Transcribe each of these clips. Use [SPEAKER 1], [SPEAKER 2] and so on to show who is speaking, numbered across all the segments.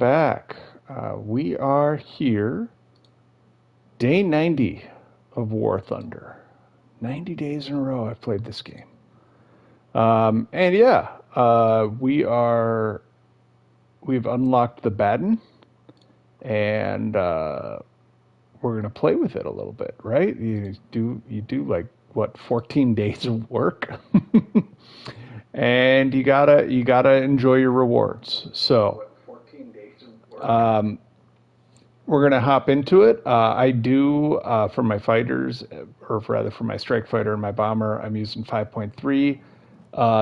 [SPEAKER 1] back. We are here, day 90 of War Thunder. 90 days in a row I've played this game. And yeah, we've unlocked the Baden, and we're gonna play with it a little bit, right? You do like what, 14 days of work, and you gotta enjoy your rewards. So um, we're gonna hop into it. I do for my fighters, or rather for my strike fighter and my bomber, I'm using 5.3.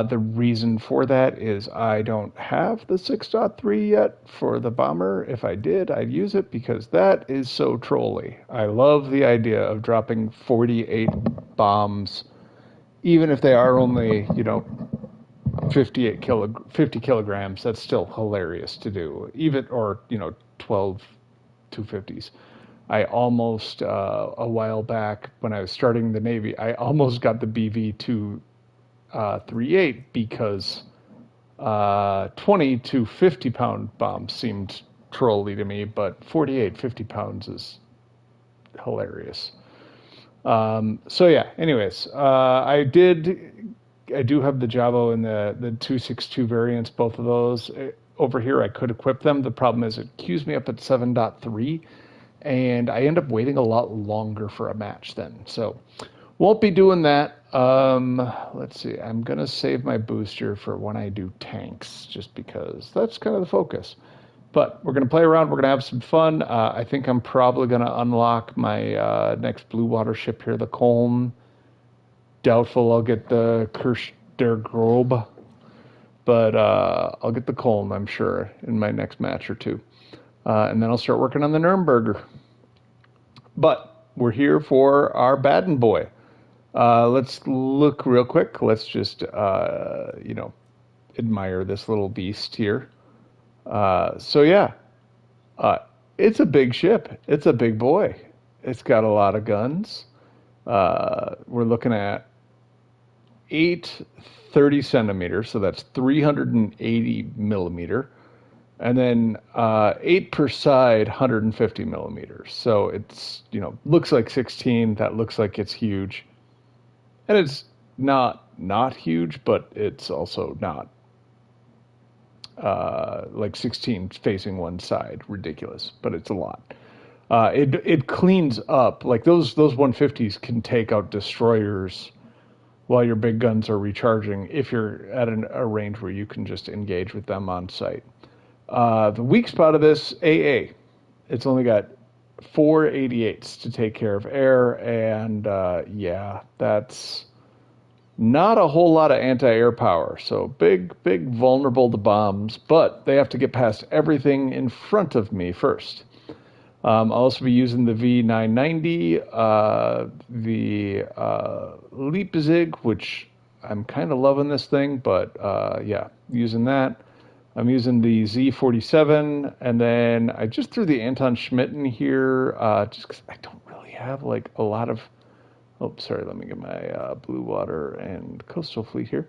[SPEAKER 1] The reason for that is I don't have the 6.3 yet for the bomber. If I did, I'd use it because that is so trolly. I love the idea of dropping 48 bombs, even if they are only, 50 kilograms. That's still hilarious to do. Even, or, 12 250s. I almost, a while back when I was starting the Navy, I almost got the BV 38 because 20 to 50 pound bombs seemed trolly to me, but 48, 50 pounds is hilarious. So yeah, anyways, I do have the Javo and the 262 variants, both of those. Over here, I could equip them. The problem is it queues me up at 7.3, and I end up waiting a lot longer for a match then. So won't be doing that. Let's see. I'm gonna save my booster for when I do tanks, just because that's kind of the focus. But we're gonna play around. We're gonna have some fun. I think I'm probably gonna unlock my next blue water ship here, the Colm. Doubtful I'll get the Kirsch der Grobe, but I'll get the Colm, I'm sure, in my next match or two. And then I'll start working on the Nuremberger. But we're here for our Baden boy. Let's look real quick. Let's just, admire this little beast here. So yeah, uh, it's a big ship. It's a big boy. It's got a lot of guns. We're looking at 8 30 centimeters, so that's 380 millimeter, and then 8 per side, 150 millimeters. So it's, looks like 16. That looks like it's huge, and it's not huge, but it's also not like 16 facing one side, ridiculous. But it's a lot. It cleans up, like those 150s can take out destroyers while your big guns are recharging if you're at a range where you can just engage with them on site. The weak spot of this, AA. It's only got 488s to take care of air, and yeah, that's not a whole lot of anti-air power. So big vulnerable to bombs, but they have to get past everything in front of me first. I'll also be using the V990, the Leipzig, which I'm kind of loving this thing, but yeah, using that. I'm using the Z47, and then I just threw the Anton Schmidt in here, just because I don't really have like a lot of. Oh, sorry, let me get my Blue Water and Coastal Fleet here.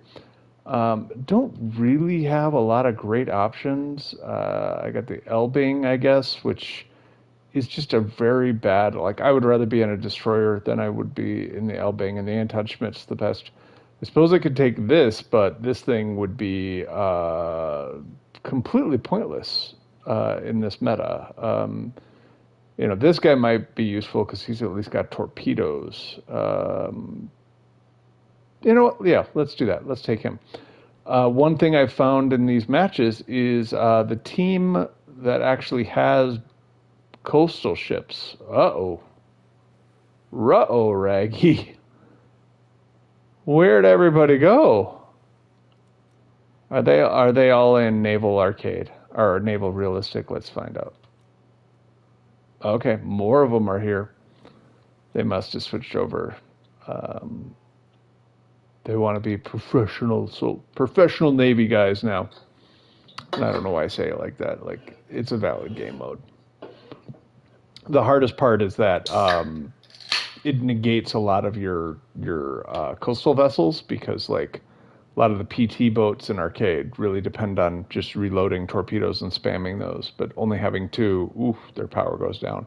[SPEAKER 1] Don't really have a lot of great options. I got the Elbing, I guess, which is just a very bad. Like, I would rather be in a destroyer than I would be in the Elbing, and the Anton Schmidt's the best. I suppose I could take this, but this thing would be completely pointless in this meta. This guy might be useful because he's at least got torpedoes. You know what? Yeah, let's do that. Let's take him. One thing I've found in these matches is the team that actually has coastal ships. Uh-oh. Ruh-oh, Raggy. Where'd everybody go? Are they all in Naval Arcade or Naval Realistic? Let's find out. Okay, more of them are here. They must have switched over. They want to be professional, so professional Navy guys now. I don't know why I say it like that. Like, it's a valid game mode. The hardest part is that it negates a lot of your coastal vessels because, like A lot of the PT boats in arcade really depend on just reloading torpedoes and spamming those, but only having two, oof, their power goes down.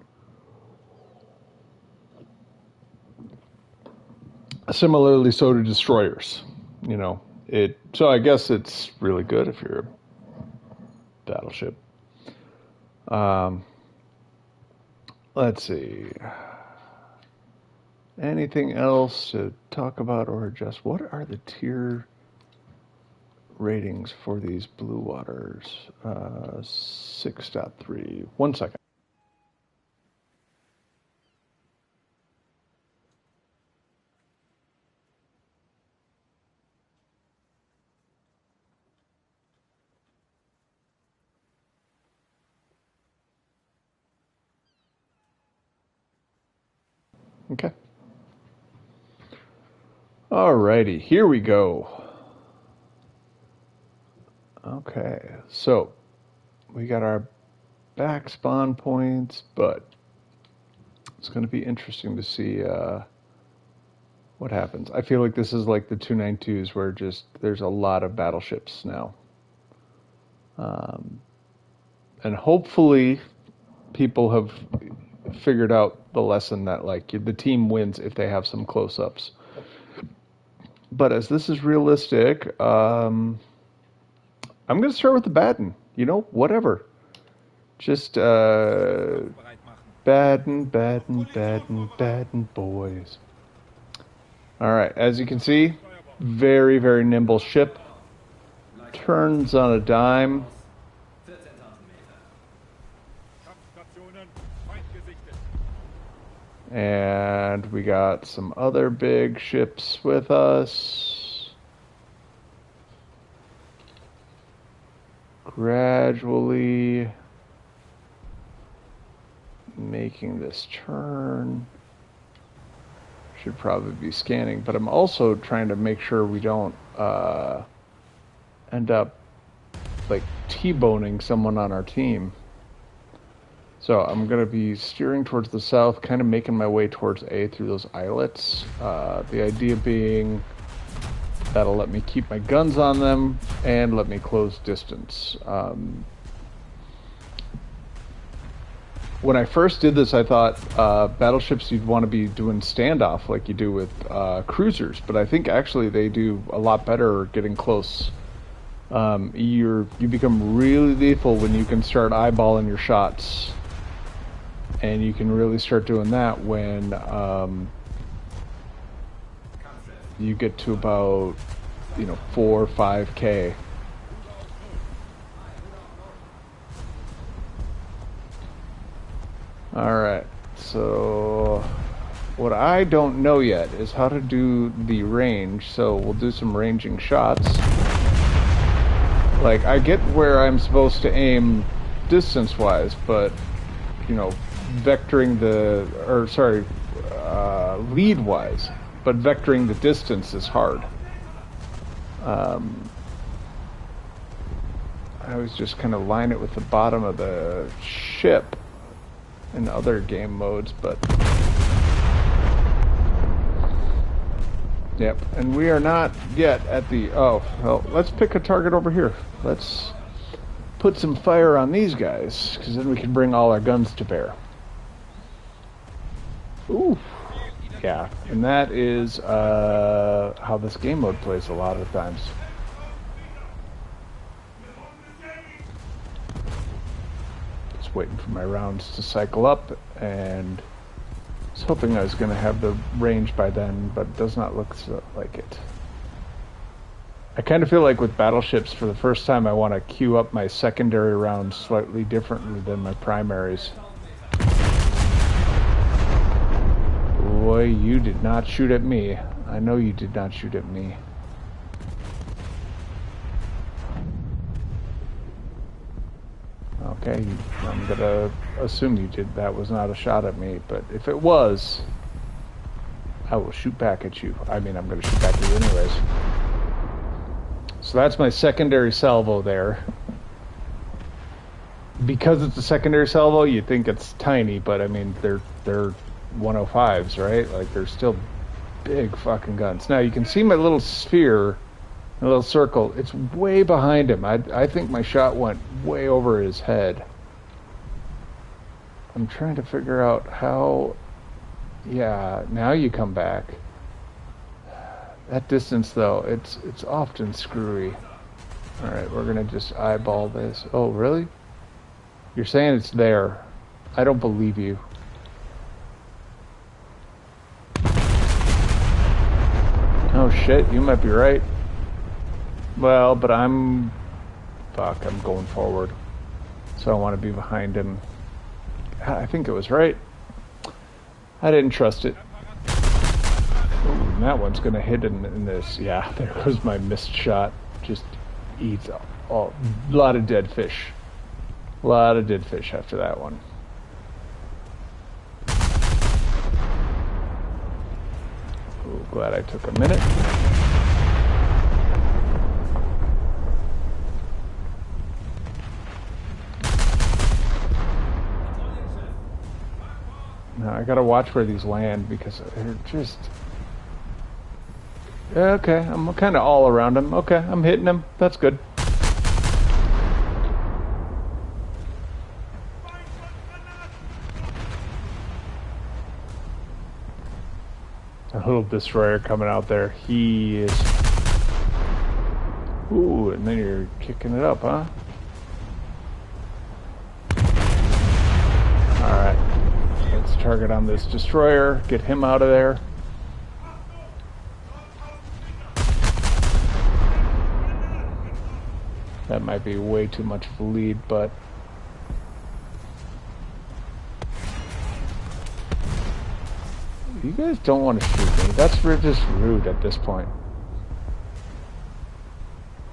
[SPEAKER 1] Similarly, so do destroyers. You know, so I guess it's really good if you're a battleship. Let's see. Anything else to talk about or adjust? What are the tier ratings for these Blue Waters? 6.3. 1 second. Okay. Alrighty, here we go. Okay, so we got our back spawn points, but it's going to be interesting to see what happens. I feel like this is like the 292s where just there's a lot of battleships now. And hopefully people have figured out the lesson that like the team wins if they have some close-ups. But as this is realistic, I'm going to start with the Baden. You know, whatever. Just Baden, Baden, Baden, Baden boys. All right, as you can see, very, very nimble ship. Turns on a dime. And we got some other big ships with us. Gradually making this turn. Should probably be scanning, but I'm also trying to make sure we don't end up like T-boning someone on our team. So I'm going to be steering towards the south, kind of making my way towards A through those islets. The idea being that'll let me keep my guns on them and let me close distance. When I first did this, I thought battleships you'd want to be doing standoff like you do with cruisers, but I think actually they do a lot better getting close. You become really lethal when you can start eyeballing your shots. And you can really start doing that when you get to about, 4 or 5K. All right, so what I don't know yet is how to do the range, so we'll do some ranging shots. Like, I get where I'm supposed to aim distance-wise, but, vectoring lead-wise, but vectoring the distance is hard. I always just kind of line it with the bottom of the ship in other game modes, but yep, and we are not yet at the, well, let's pick a target over here. Let's put some fire on these guys, because then we can bring all our guns to bear. Ooh, yeah, and that is how this game mode plays a lot of times. Just waiting for my rounds to cycle up, and I was hoping I was going to have the range by then, but it does not look like it. I kind of feel like with battleships, for the first time, I want to queue up my secondary rounds slightly differently than my primaries. Boy, you did not shoot at me. I know you did not shoot at me. Okay, I'm gonna assume you did. That was not a shot at me, but if it was, I will shoot back at you. I mean, I'm gonna shoot back at you anyways. So that's my secondary salvo there. Because it's a secondary salvo, you think it's tiny, but I mean, they're 105s, right? Like, they're still big fucking guns. Now, you can see my little sphere A little circle. It's way behind him. I think my shot went way over his head. I'm trying to figure out how... Yeah, now you come back. That distance, though, it's often screwy. Alright, we're gonna just eyeball this. Oh, really? You're saying it's there. I don't believe you. Oh shit, you might be right. Well, but fuck, I'm going forward. So I want to be behind him. I think it was right. I didn't trust it. Ooh, that one's gonna hit in this. Yeah, there goes my missed shot. Just eats a lot of dead fish. A lot of dead fish after that one. Ooh, glad I took a minute. Now I gotta watch where these land because they're just... Okay, I'm kind of all around him. Okay, I'm hitting him. That's good. A little destroyer coming out there. He is... Ooh, and then you're kicking it up, huh? Alright. Let's target on this destroyer. Get him out of there. That might be way too much of a lead, but... You guys don't want to shoot me. That's just rude at this point.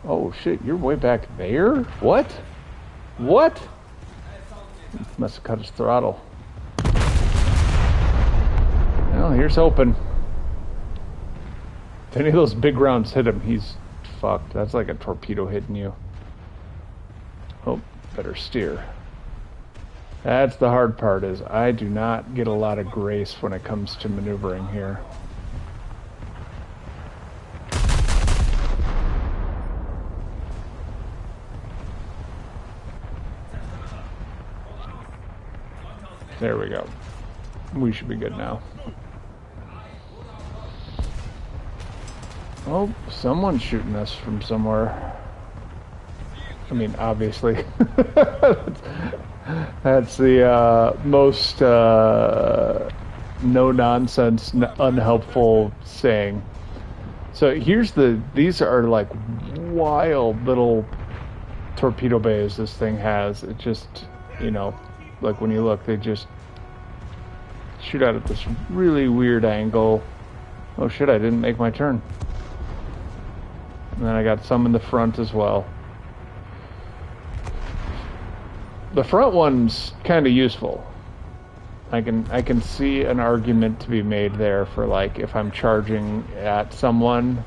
[SPEAKER 1] Oh shit, you're way back there? What? What? Must have cut his throttle. Well, here's hoping. If any of those big rounds hit him, he's fucked. That's like a torpedo hitting you. Oh, better steer. That's the hard part, is I do not get a lot of grace when it comes to maneuvering here. There we go. We should be good now. Oh, someone's shooting us from somewhere. I mean, obviously. That's the most no-nonsense, unhelpful saying. So here's these are like wild little torpedo bays this thing has. It just, you know, like when you look, they just shoot out at this really weird angle. Oh shit, I didn't make my turn. And then I got some in the front as well. The front one's kind of useful. I can see an argument to be made there for, like, if I'm charging at someone,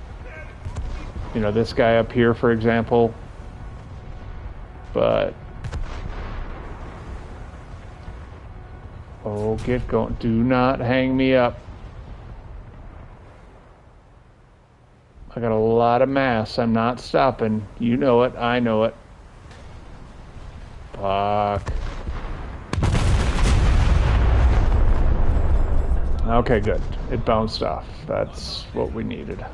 [SPEAKER 1] you know, this guy up here, for example. But oh, get going! Do not hang me up. I got a lot of mass. I'm not stopping. You know it. I know it. Fuck. Okay, good. It bounced off. That's what we needed.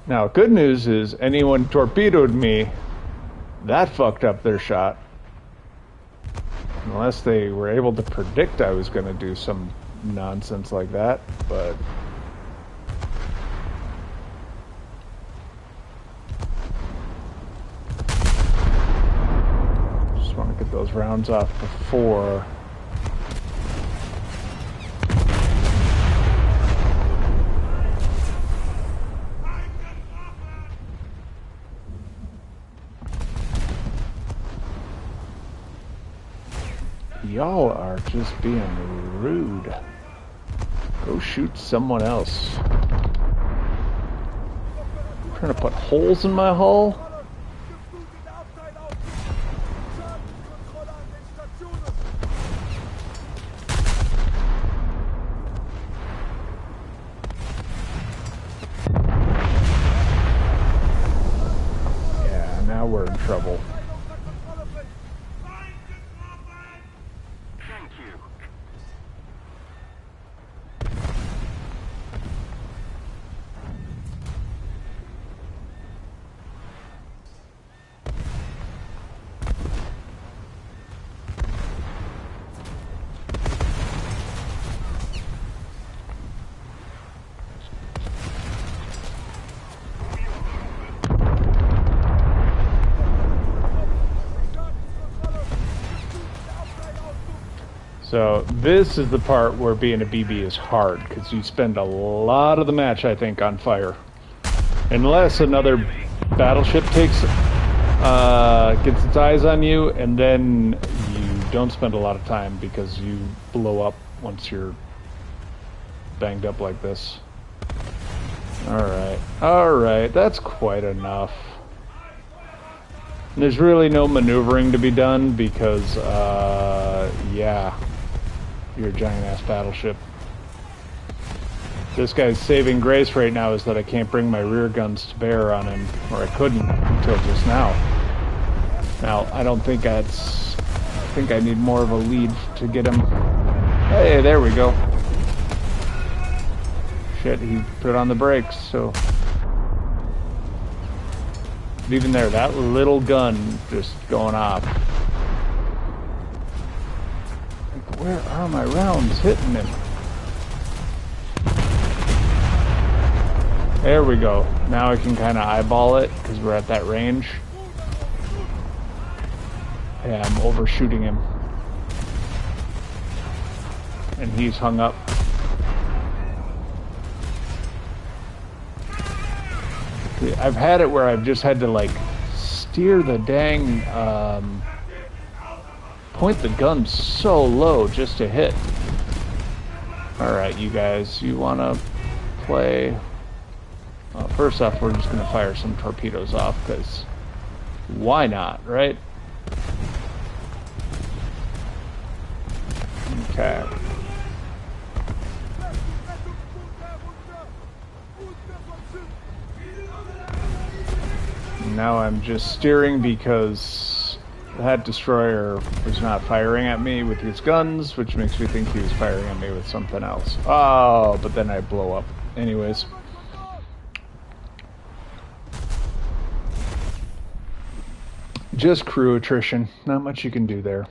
[SPEAKER 1] Now, good news is anyone torpedoed me, that fucked up their shot. Unless they were able to predict I was going to do some nonsense like that, but... Get those rounds off before. Y'all are just being rude. Go shoot someone else. Trying to put holes in my hull? in trouble. So this is the part where being a BB is hard, because you spend a lot of the match, I think, on fire. Unless another battleship gets its eyes on you, and then you don't spend a lot of time because you blow up once you're banged up like this. Alright, that's quite enough. And there's really no maneuvering to be done because, yeah. You're a giant-ass battleship. This guy's saving grace right now is that I can't bring my rear guns to bear on him, or I couldn't until just now. Now, I don't think that's... I think I need more of a lead to get him. Hey, there we go. Shit, he put on the brakes, so... But even there, that little gun just going off. Where are my rounds hitting him? There we go. Now I can kind of eyeball it because we're at that range. Yeah, I'm overshooting him. And he's hung up. I've had it where I've just had to like steer the dang point the gun so low just to hit. Alright, you guys, you want to play... Well, first off, we're just going to fire some torpedoes off, because why not, right? Okay. Now I'm just steering because that destroyer was not firing at me with his guns, which makes me think he was firing at me with something else. Oh, but then I blow up. Anyways. Just crew attrition. Not much you can do there.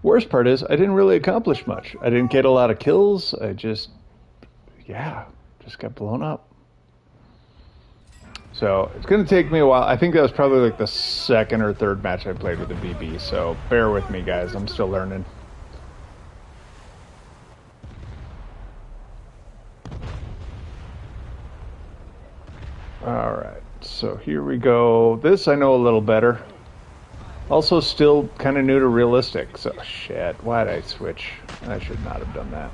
[SPEAKER 1] Worst part is, I didn't really accomplish much. I didn't get a lot of kills. I just got blown up. So, it's going to take me a while. I think that was probably like the second or third match I played with the BB, so bear with me, guys. I'm still learning. Alright, so here we go. This I know a little better. Also still kind of new to realistic, so shit, why'd I switch? I should not have done that.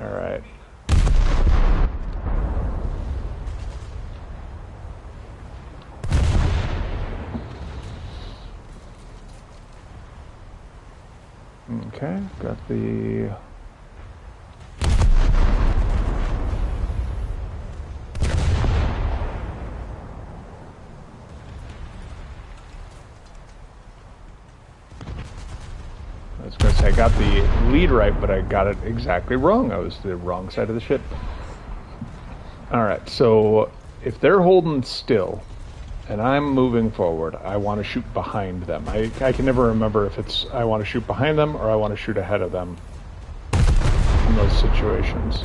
[SPEAKER 1] Alright. Okay, got the... I was going to say I got the lead right, but I got it exactly wrong. I was the wrong side of the ship. Alright, so if they're holding still and I'm moving forward, I want to shoot behind them. I can never remember if it's I want to shoot behind them or I want to shoot ahead of them in those situations.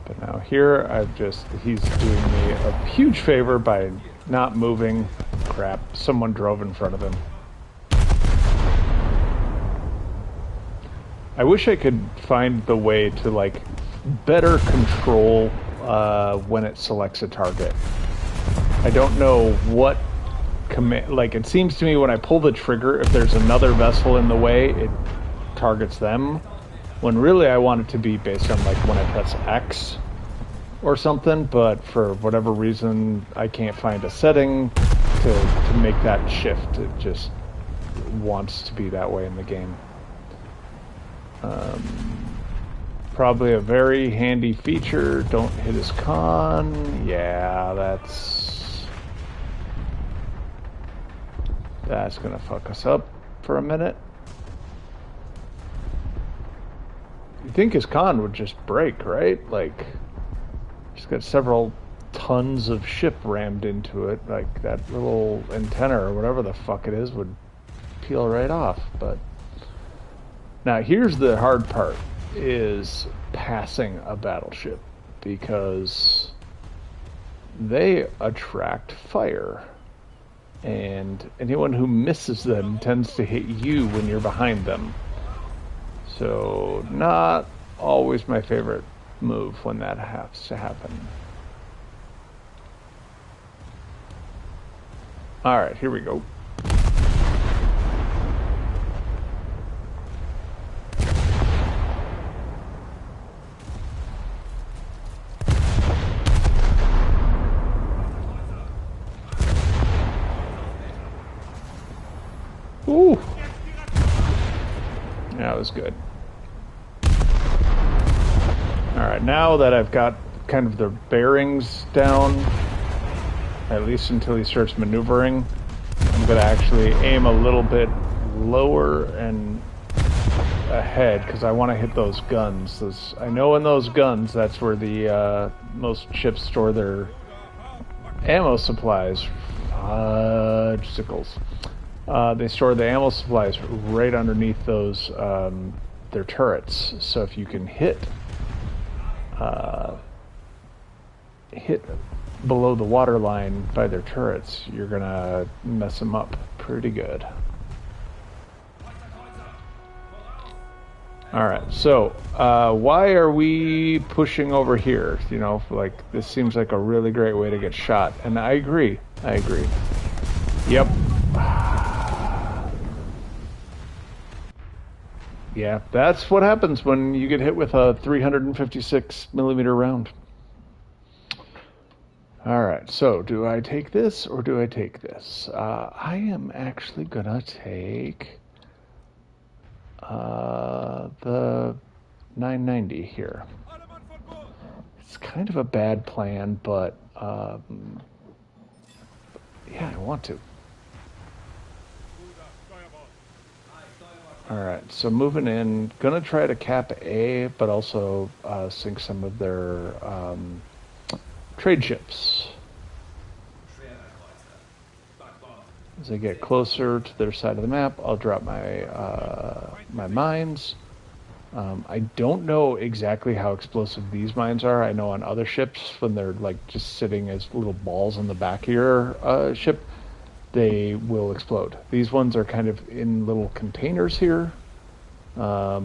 [SPEAKER 1] But now here, he's doing me a huge favor by not moving. Crap, someone drove in front of him. I wish I could find the way to like better control when it selects a target. I don't know what command, like it seems to me when I pull the trigger, if there's another vessel in the way, it targets them. When really I want it to be based on like when I press X or something, but for whatever reason I can't find a setting to make that shift. It just wants to be that way in the game. Probably a very handy feature. Don't hit his con. Yeah, that's gonna fuck us up for a minute. You'd think his con would just break, right? Like, he's got several tons of ship rammed into it. Like, that little antenna or whatever the fuck it is would peel right off. But now here's the hard part, is passing a battleship, because they attract fire, and anyone who misses them tends to hit you when you're behind them. So not always my favorite move when that has to happen. Alright, here we go. Ooh. That was good. Alright, now that I've got kind of the bearings down, at least until he starts maneuvering, I'm going to actually aim a little bit lower and ahead, because I want to hit those guns. I know in those guns, that's where the most ships store their ammo supplies. Fudgesicles. They store the ammo supplies right underneath those, their turrets. So if you can hit below the water line by their turrets, you're gonna mess them up pretty good. Alright, so why are we pushing over here? You know, like, this seems like a really great way to get shot. And I agree. Yep. Yeah, that's what happens when you get hit with a 356 millimeter round. Alright, so do I take this or do I take this? I am actually gonna take the 990 here. It's kind of a bad plan, but yeah, I want to. Alright, so moving in, gonna try to cap A, but also sink some of their trade ships. As I get closer to their side of the map, I'll drop my my mines. I don't know exactly how explosive these mines are. I know on other ships, when they're like just sitting as little balls on the back of your ship, they will explode. These ones are kind of in little containers here. But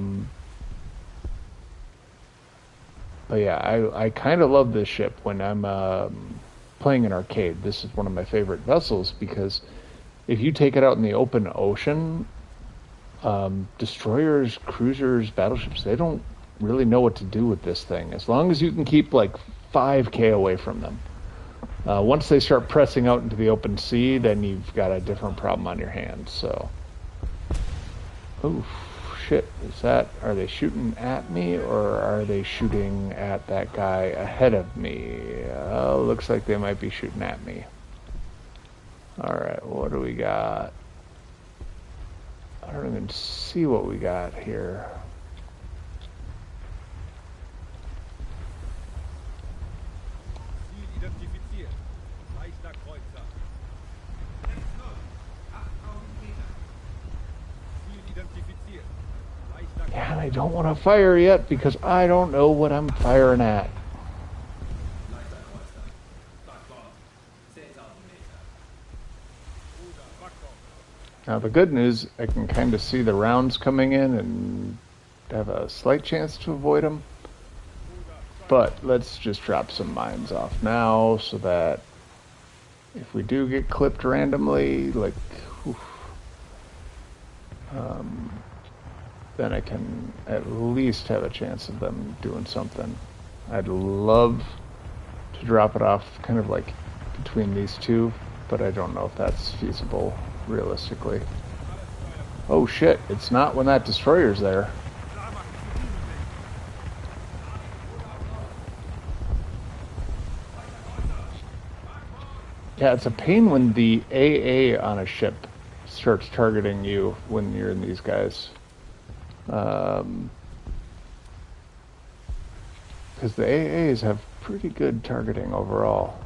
[SPEAKER 1] yeah, I kind of love this ship when I'm playing an arcade. This is one of my favorite vessels because if you take it out in the open ocean, destroyers, cruisers, battleships, they don't really know what to do with this thing. As long as you can keep like 5K away from them. Once they start pressing out into the open sea, then you've got a different problem on your hands. So, oof, shit, are they shooting at me or are they shooting at that guy ahead of me? Looks like they might be shooting at me. Alright, what do we got? I don't even see what we got here. Yeah, and I don't want to fire yet because I don't know what I'm firing at. Now the good news, I can kind of see the rounds coming in and have a slight chance to avoid them. But let's just drop some mines off now so that if we do get clipped randomly, like, then I can at least have a chance of them doing something. I'd love to drop it off kind of like between these two, but I don't know if that's feasible realistically. Oh shit, it's not when that destroyer's there. Yeah, it's a pain when the AA on a ship starts targeting you when you're in these guys. Because the AAs have pretty good targeting overall.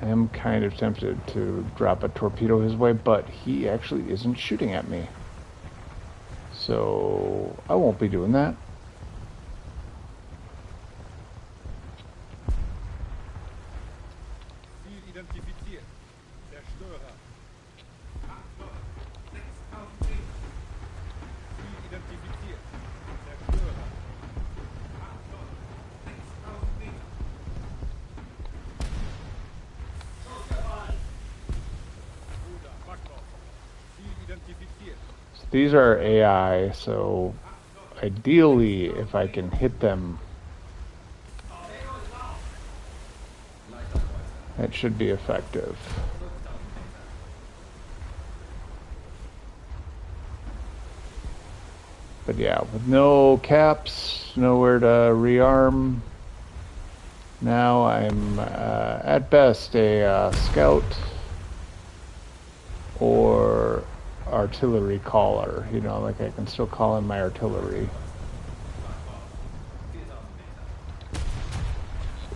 [SPEAKER 1] I am kind of tempted to drop a torpedo his way, but he actually isn't shooting at me. So I won't be doing that. So these are AI, so ideally, if I can hit them, that should be effective. But yeah, with no caps, nowhere to rearm. Now I'm at best a scout or artillery caller. You know, like I can still call in my artillery.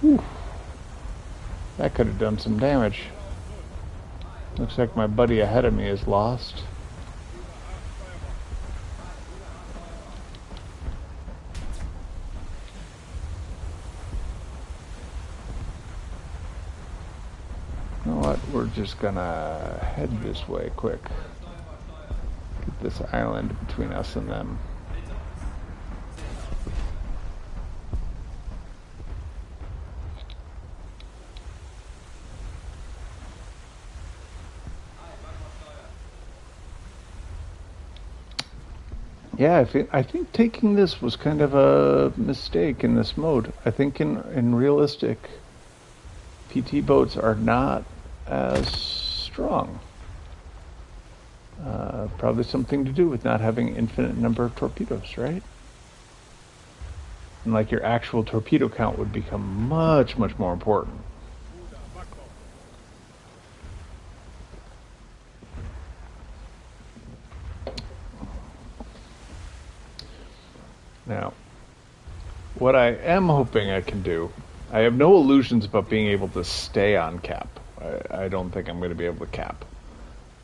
[SPEAKER 1] Whew. That could have done some damage. Looks like my buddy ahead of me is lost. You know what? We're just gonna head this way quick. Get this island between us and them. Yeah, I think taking this was kind of a mistake in this mode. I think in realistic, PT boats are not as strong. Probably something to do with not having infinite number of torpedoes, right? And like your actual torpedo count would become much, much more important. Now, what I am hoping I can do, I have no illusions about being able to stay on cap. I don't think I'm going to be able to cap.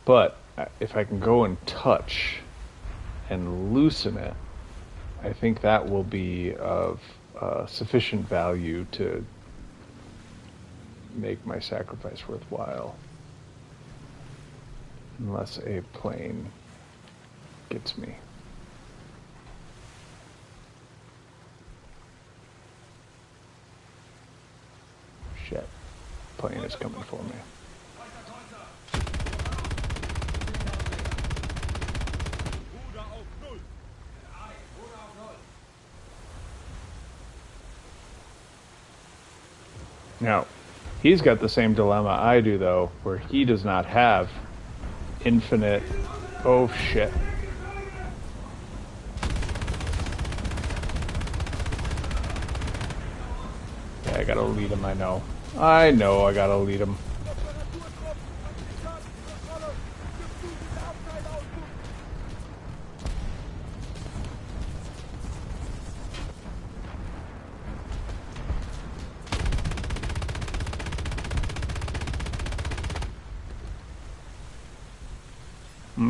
[SPEAKER 1] But if I can go and touch and loosen it, I think that will be of sufficient value to make my sacrifice worthwhile. Unless a plane gets me. Shit. Plane is coming for me. Now, he's got the same dilemma I do, though, where he does not have infinite... Oh, shit. Yeah, I gotta lead him, I know. I know I gotta lead him.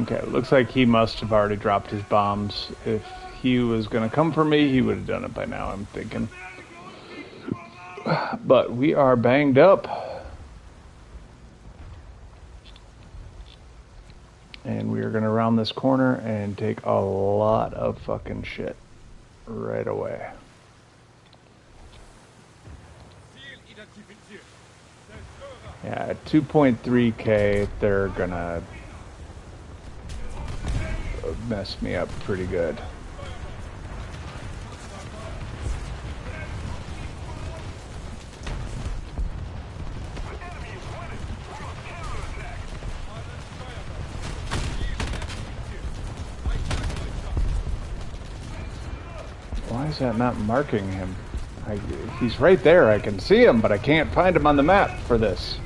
[SPEAKER 1] Okay, looks like he must have already dropped his bombs. If he was gonna come for me, he would have done it by now, I'm thinking. But we are banged up. And we are gonna round this corner and take a lot of fucking shit right away. Yeah, at 2.3k, they're gonna mess me up pretty good. Why is that not marking him? He's right there. I can see him, but I can't find him on the map for this.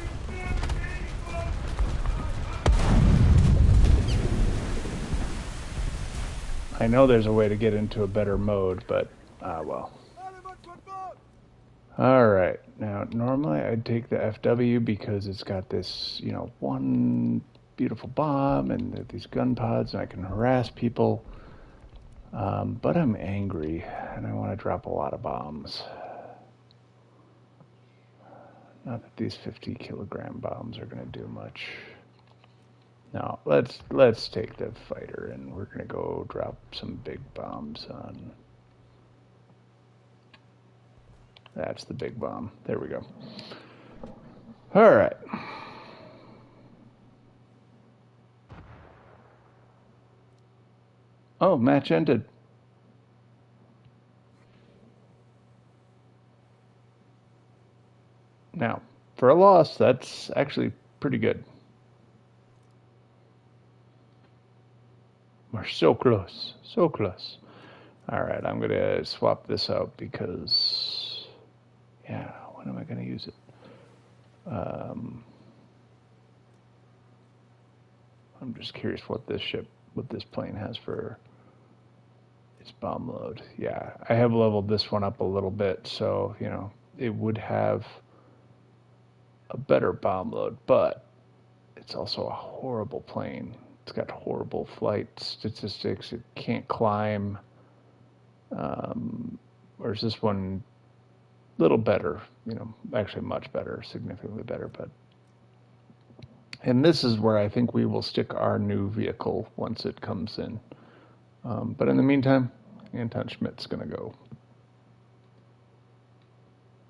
[SPEAKER 1] I know there's a way to get into a better mode, but, well. Alright, now normally I'd take the FW because it's got this, you know, one beautiful bomb and these gun pods and I can harass people. But I'm angry and I want to drop a lot of bombs. Not that these 50-kilogram bombs are going to do much. No, let's take the fighter and we're gonna go drop some big bombs on. That's the big bomb. There we go. All right. Oh, match ended. Now, for a loss, that's actually pretty good. We're so close, so close. All right, I'm gonna swap this out because, yeah, when am I gonna use it? I'm just curious what this plane has for its bomb load. Yeah, I have leveled this one up a little bit, so, you know, it would have a better bomb load, but it's also a horrible plane. It's got horrible flight statistics. It can't climb. Whereas this one, a little better, you know, actually much better, significantly better. And this is where I think we will stick our new vehicle once it comes in. But in the meantime, Anton Schmidt's going to go.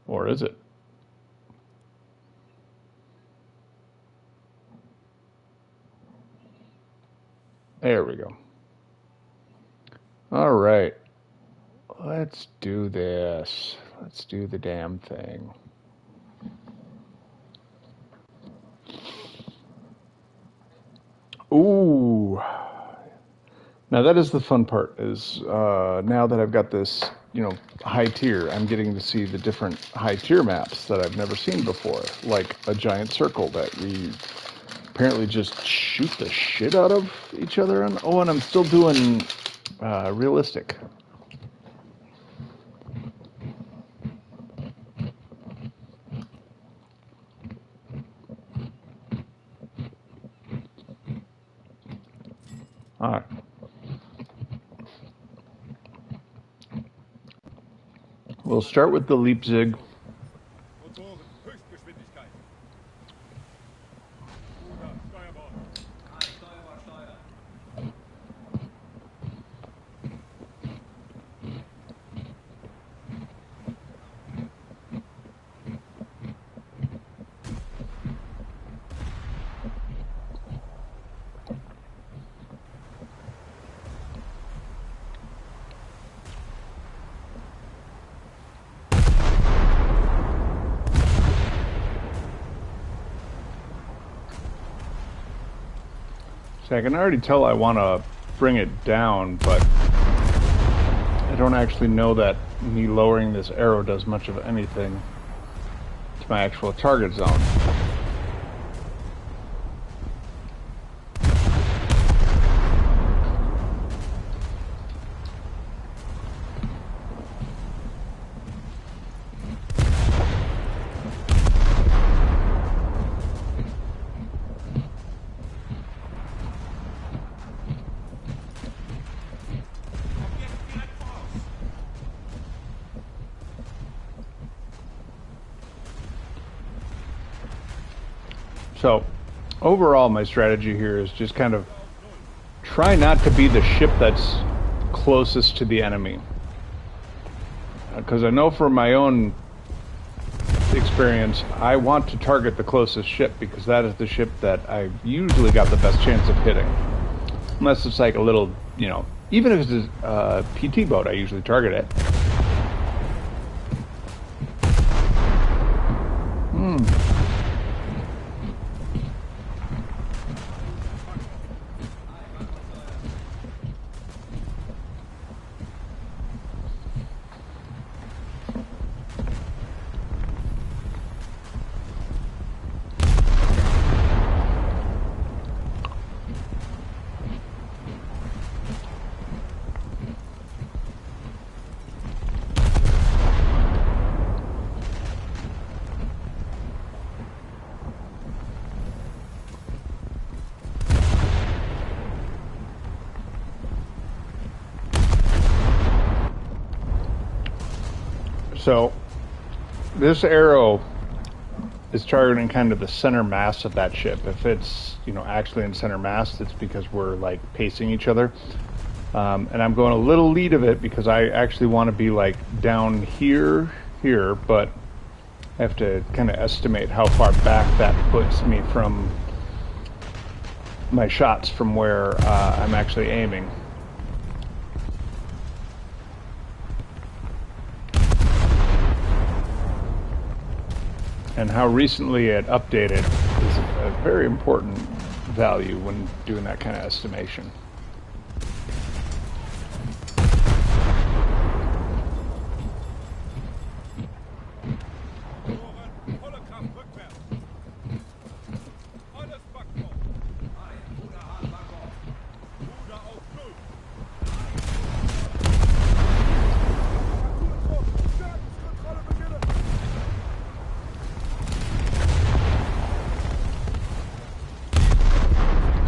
[SPEAKER 1] Or is it? There we go. All right. Let's do this. Let's do the damn thing. Ooh. Now that is the fun part, is now that I've got this, you know, high tier, I'm getting to see the different high tier maps that I've never seen before, like a giant circle that we apparently just shoot the shit out of each other on. Oh, and I'm still doing realistic. All right. We'll start with the Leipzig. I can already tell I want to bring it down, but I don't actually know that me lowering this arrow does much of anything to my actual target zone. So, overall, my strategy here is just kind of try not to be the ship that's closest to the enemy. Because I know from my own experience, I want to target the closest ship because that is the ship that I've usually got the best chance of hitting. Unless it's like a little, you know, even if it's a PT boat, I usually target it. So this arrow is targeting kind of the center mass of that ship. If it's, actually in center mass, it's because we're like pacing each other. And I'm going a little lead of it because I actually want to be like down here, but I have to kind of estimate how far back that puts me from my shots from where I'm actually aiming. And how recently it updated is a very important value when doing that kind of estimation.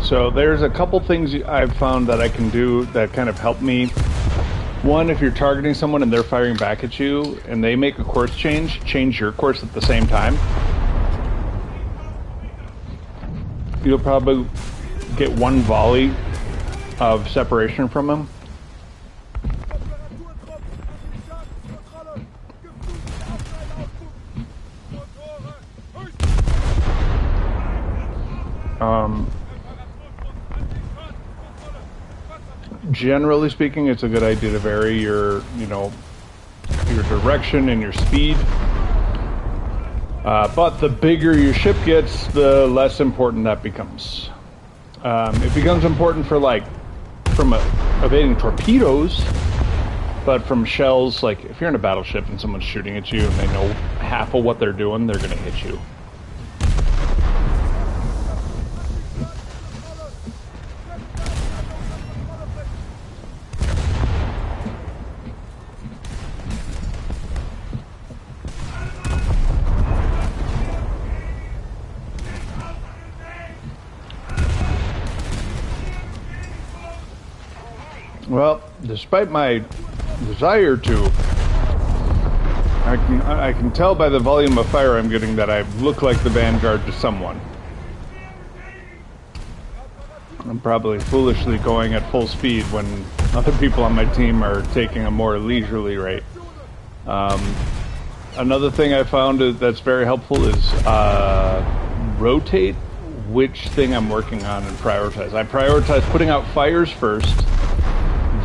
[SPEAKER 1] So there's a couple things I've found that I can do that kind of help me. One, if you're targeting someone and they're firing back at you and they make a course change your course at the same time. You'll probably get one volley of separation from them. Generally speaking, it's a good idea to vary your direction and your speed. But the bigger your ship gets, the less important that becomes. It becomes important for from evading torpedoes, but from shells, like if you're in a battleship and someone's shooting at you and they know half of what they're doing, they're going to hit you. Well, despite my desire to, I can tell by the volume of fire I'm getting that I look like the vanguard to someone. I'm probably foolishly going at full speed when other people on my team are taking a more leisurely rate. Another thing I found that's very helpful is rotate which thing I'm working on and prioritize. I prioritize putting out fires first,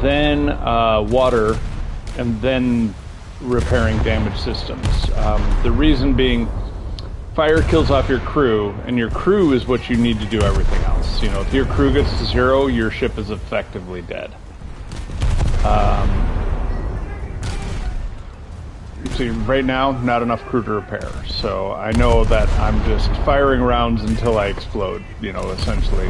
[SPEAKER 1] then water, and then repairing damaged systems. The reason being, fire kills off your crew, and your crew is what you need to do everything else. If your crew gets to 0, your ship is effectively dead. See, right now, not enough crew to repair, so I know that I'm just firing rounds until I explode, essentially.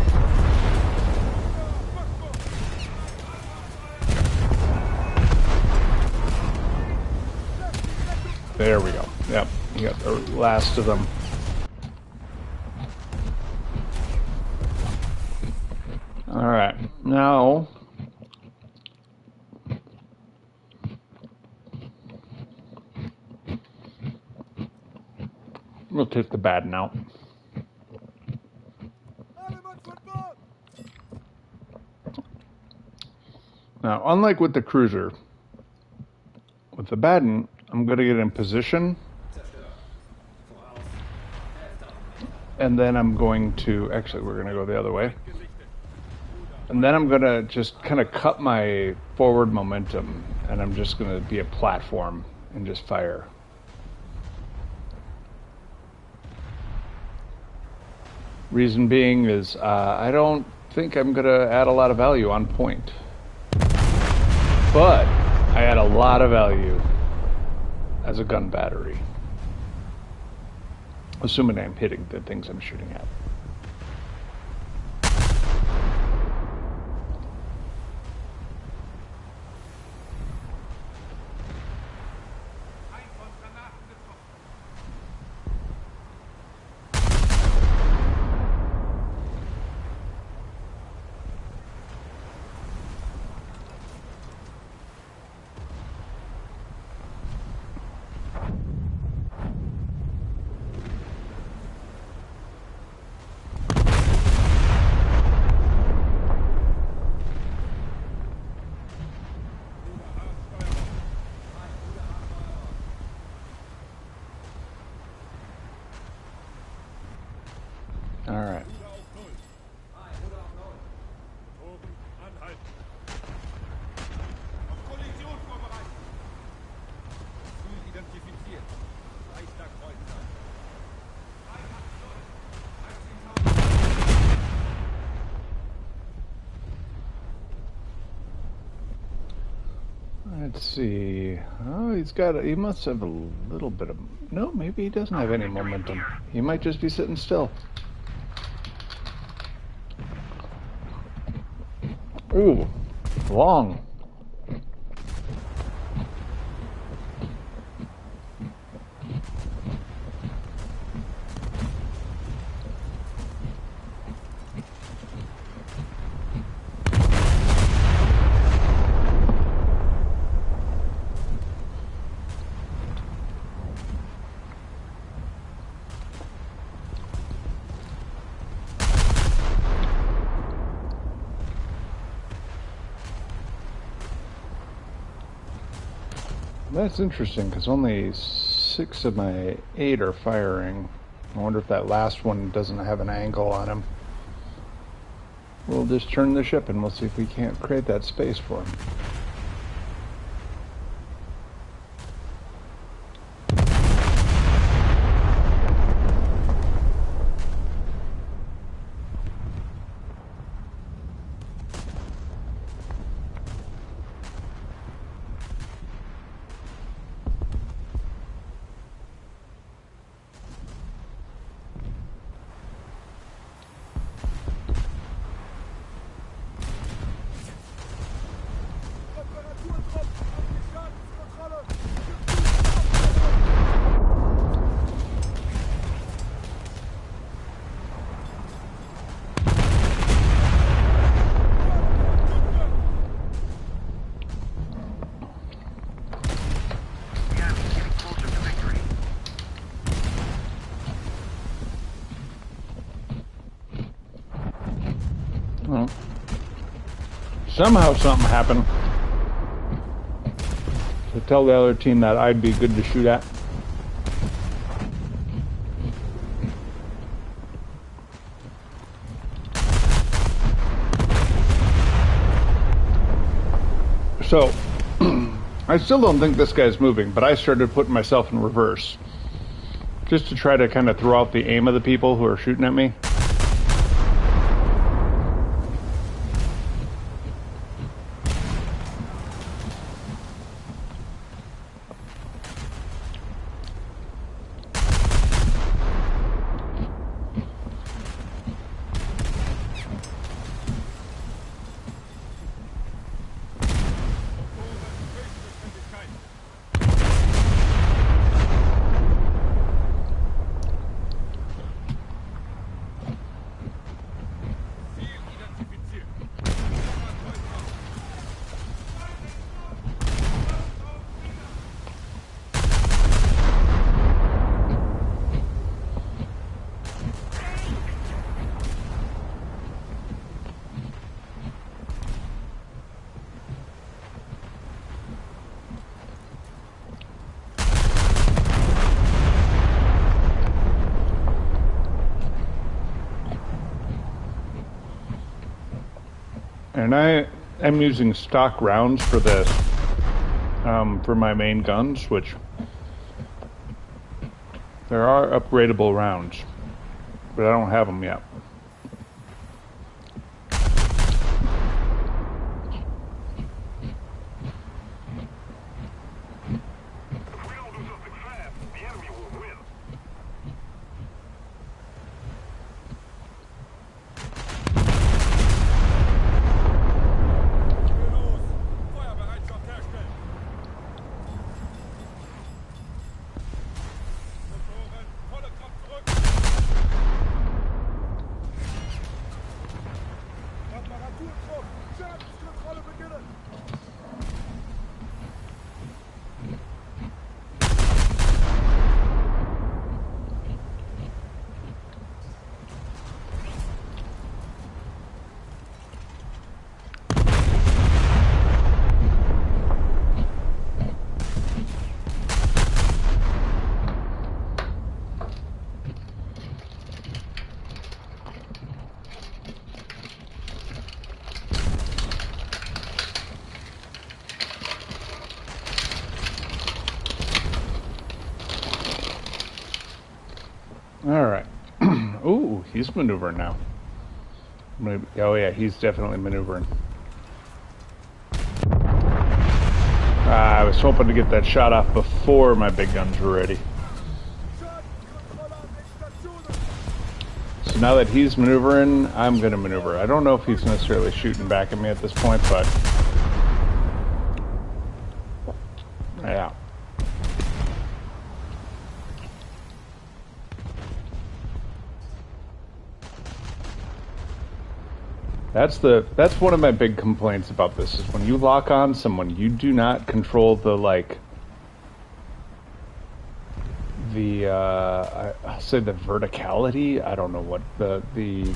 [SPEAKER 1] There we go. Yep, you got the last of them. All right, now we'll take the Baden out. Now, unlike with the cruiser, with the Baden, I'm going to get in position, and then I'm going to, actually we're going to go the other way, and then I'm going to just kind of cut my forward momentum, and I'm just going to be a platform and just fire. Reason being is I don't think I'm going to add a lot of value on point, but I add a lot of value as a gun battery, assuming I'm hitting the things I'm shooting at. All right. Let's see. Oh, he must have a little bit of, no, maybe he doesn't have any momentum. He might just be sitting still. Ooh, long. That's interesting, because only 6 of my 8 are firing. I wonder if that last one doesn't have an angle on him. We'll just turn the ship and we'll see if we can't create that space for him. Well, somehow something happened to tell the other team that I'd be good to shoot at. So, I still don't think this guy's moving, but I started putting myself in reverse just to try to kind of throw out the aim of the people who are shooting at me. And I'm using stock rounds for this, for my main guns, which there are upgradable rounds, but I don't have them yet. All right. Ooh, he's maneuvering now. Oh yeah, he's definitely maneuvering. I was hoping to get that shot off before my big guns were ready. So now that he's maneuvering, I'm going to maneuver. I don't know if he's necessarily shooting back at me at this point, but yeah. That's one of my big complaints about this is when you lock on someone, you do not control the I'll say the verticality. I don't know what the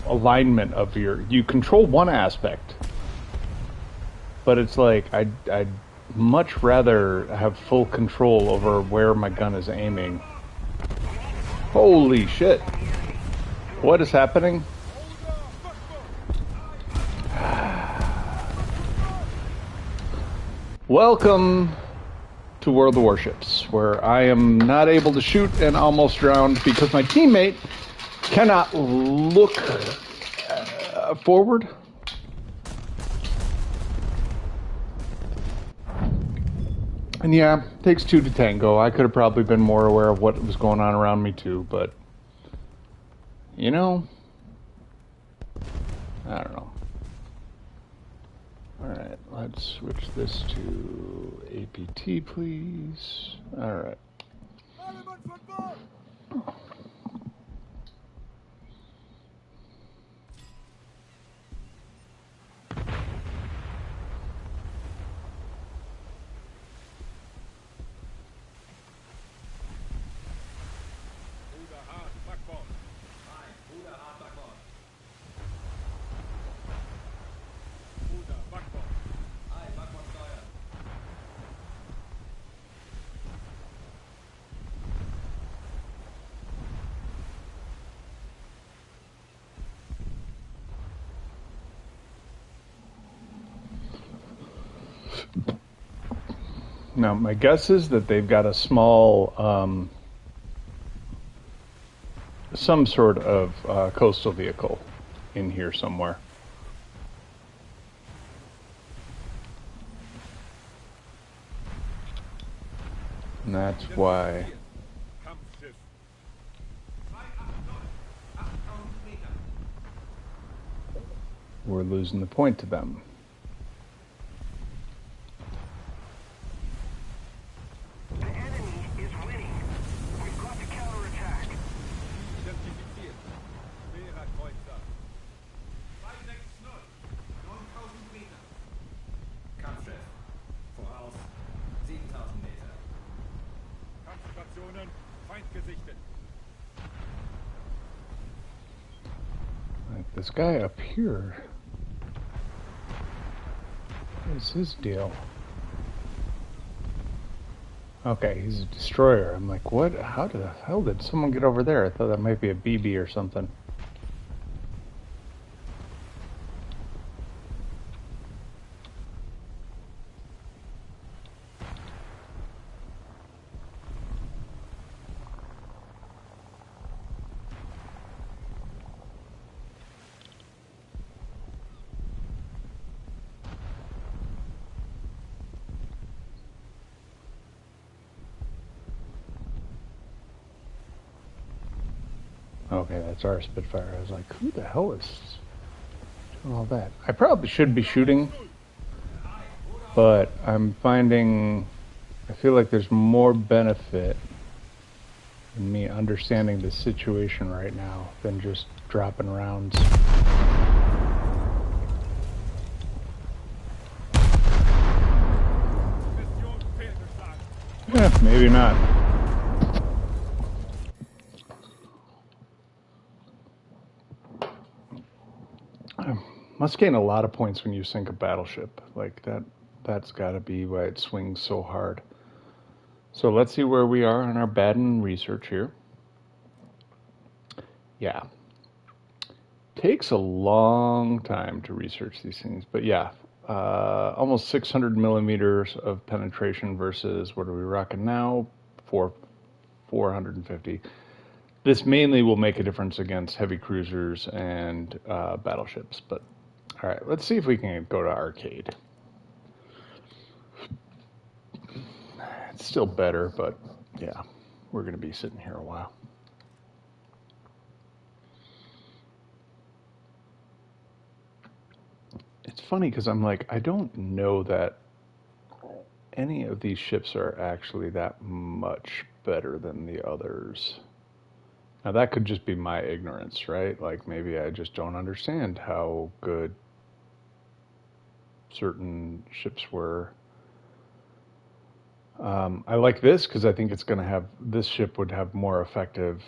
[SPEAKER 1] alignment of you control one aspect, but it's like I'd much rather have full control over where my gun is aiming. Holy shit! What is happening? Welcome to World of Warships, where I am not able to shoot and almost drowned because my teammate cannot look forward. And yeah, takes two to tango. I could have probably been more aware of what was going on around me too, but I don't know. Alright, let's switch this to APT, please. Alright. Now, my guess is that they've got a small, some sort of coastal vehicle in here somewhere. And that's why we're losing the point to them. Like this guy up here, what's his deal? Okay, he's a destroyer. I'm like, what? How the hell did someone get over there? I thought that might be a BB or something. Okay, that's our Spitfire. I was like, who the hell is doing all that? I probably should be shooting, but I'm finding, I feel like there's more benefit in me understanding the situation right now than just dropping rounds. Yeah, maybe not. Must gain a lot of points when you sink a battleship. Like that's got to be why it swings so hard. So let's see where we are on our Baden research here. Yeah. Takes a long time to research these things, but yeah. Almost 600 millimeters of penetration versus, what are we rocking now? 450. This mainly will make a difference against heavy cruisers and battleships. But all right, let's see if we can go to arcade. It's still better, but yeah, we're going to be sitting here a while. It's funny because I'm like, I don't know that any of these ships are actually that much better than the others. Now, that could just be my ignorance, right? Like, maybe I just don't understand how good certain ships were. I like this because I think it's going to have, this ship would have more effective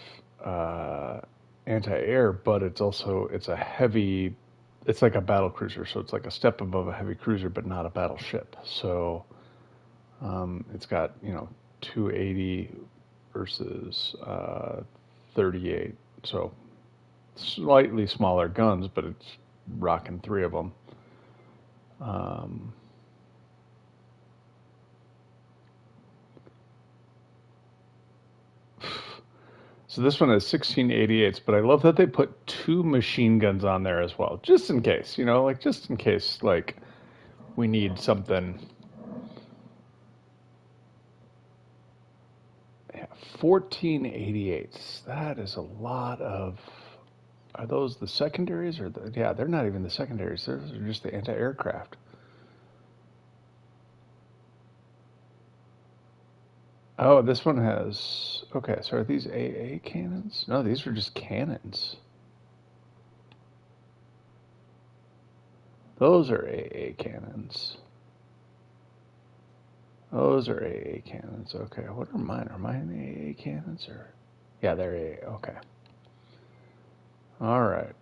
[SPEAKER 1] anti-air, but it's a heavy, it's like a battle cruiser. So it's like a step above a heavy cruiser, but not a battleship. So it's got, 280 versus 38. So slightly smaller guns, but it's rocking three of them. So this one has 1688s, but I love that they put two machine guns on there as well, just in case, just in case, like, we need something. Yeah, 1488s. That is a lot of. Are those the secondaries or yeah? They're not even the secondaries. Those are just the anti-aircraft. Oh, this one has. Okay, so are these AA cannons? No, these are just cannons. Those are AA cannons. Those are AA cannons. Okay, what are mine? Are mine AA cannons or? Yeah, they're AA. Okay. All right.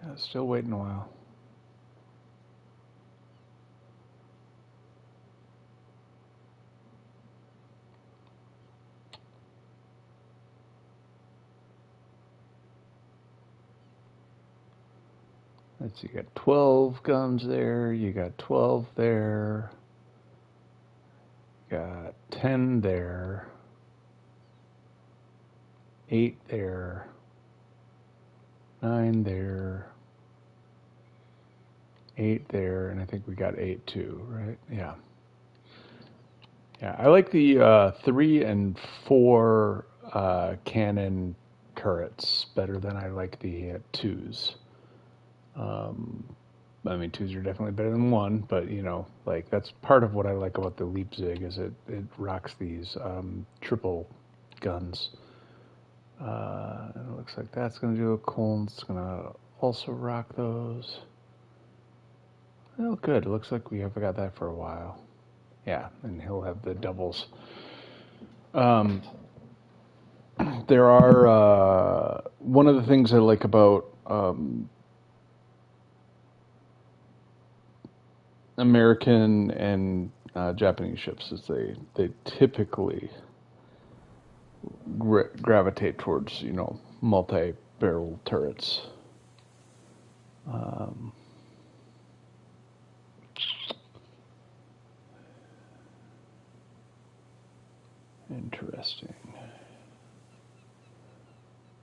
[SPEAKER 1] Yeah, still waiting a while. Let's see, you got 12 guns there, you got 12 there, you got 10 there, 8 there, 9 there, 8 there, and I think we got 8 too, right? Yeah. Yeah, I like the 3 and 4 cannon turrets better than I like the 2s. I mean, 2s are definitely better than 1, but like that's part of what I like about the Leipzig is it rocks these triple guns. And it looks like that's going to do it. Coln's going to also rock those. Oh, good. It looks like we have got that for a while. Yeah, and he'll have the doubles. There are one of the things I like about American and Japanese ships is they typically gravitate towards multi-barrel turrets. Interesting.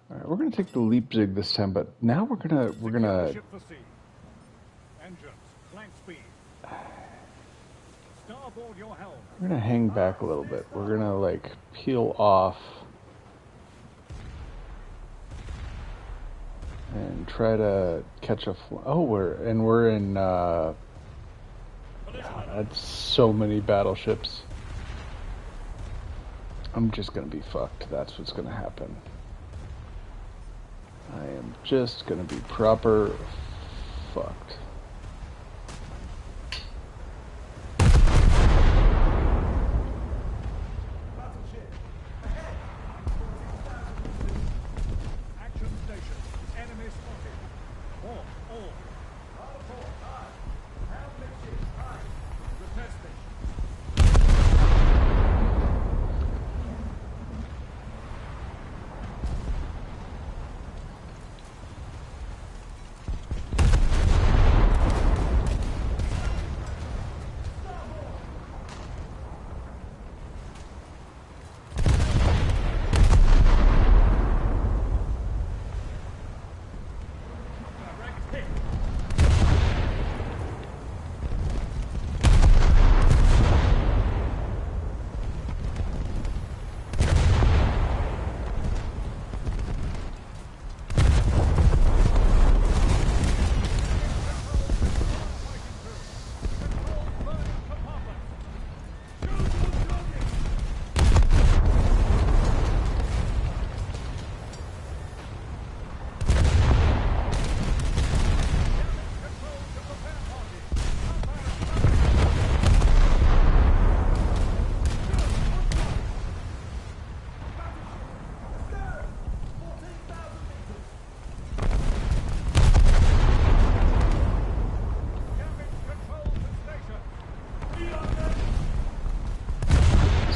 [SPEAKER 1] All right, we're gonna take the Leipzig this time, but now we're gonna
[SPEAKER 2] Ship for sea. Engines, flank speed. Starboard your helm.
[SPEAKER 1] we're gonna hang back a little bit. We're gonna like peel off and try to catch a. Oh, we're in. God, that's so many battleships. I'm just gonna be fucked. That's what's gonna happen. I am just gonna be proper fucked.
[SPEAKER 2] Action station. Enemy spotted. Port all. Repair station.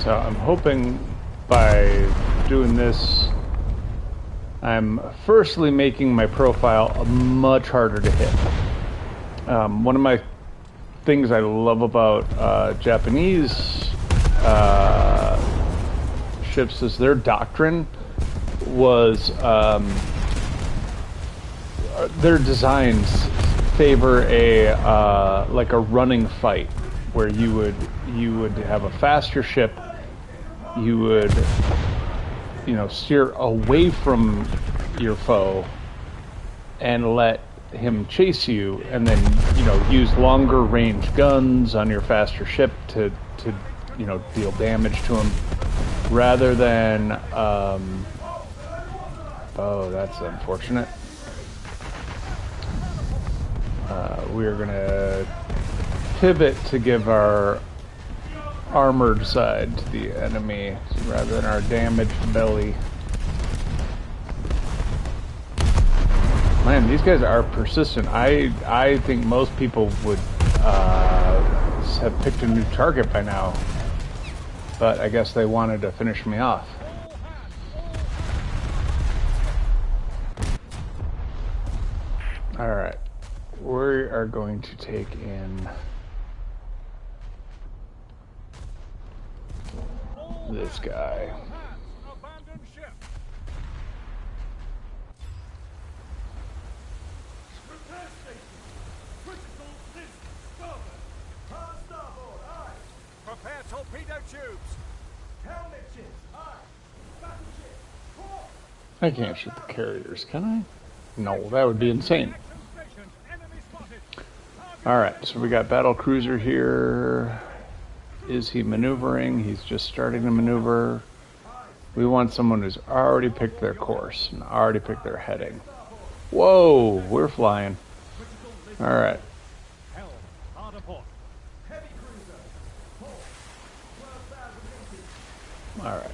[SPEAKER 1] So I'm hoping by doing this, I'm firstly making my profile much harder to hit. One of my things I love about Japanese ships is their doctrine was their designs favor a like a running fight where you would have a faster ship, you would steer away from your foe and let him chase you, and then use longer range guns on your faster ship to deal damage to him, rather than oh, that's unfortunate. We're gonna pivot to give our armored side to the enemy rather than our damaged belly. Man, these guys are persistent. I think most people would have picked a new target by now, but I guess they wanted to finish me off. Alright, we are going to take in this guy.
[SPEAKER 2] Prepare torpedo tubes. Helmet ships. Aye. Battleship. Port.
[SPEAKER 1] I can't shoot the carriers, can I? No, that would be insane. Alright, so we got battle cruiser here. Is he maneuvering? He's just starting to maneuver. We want someone who's already picked their course and already picked their heading. Whoa, we're flying. Alright. Alright.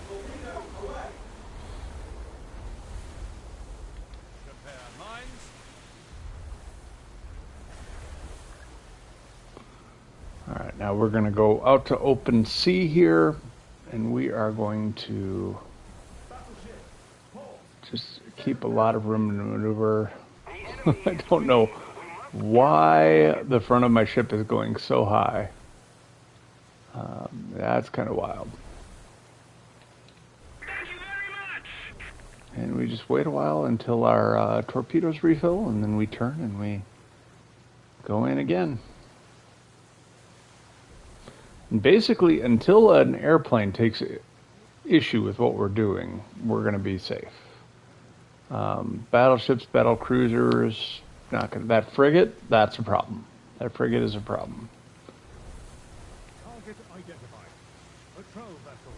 [SPEAKER 1] Alright, now we're going to go out to open sea here, and we are going to just keep a lot of room to maneuver. I don't know why the front of my ship is going so high. That's kind of wild. And we just wait a while until our torpedoes refill, and then we turn and we go in again. And basically, until an airplane takes issue with what we're doing, we're going to be safe. Battleships, battle cruisers, not gonna. That frigate, that's a problem. That frigate is a problem.
[SPEAKER 2] Target identified. Patrol vessel.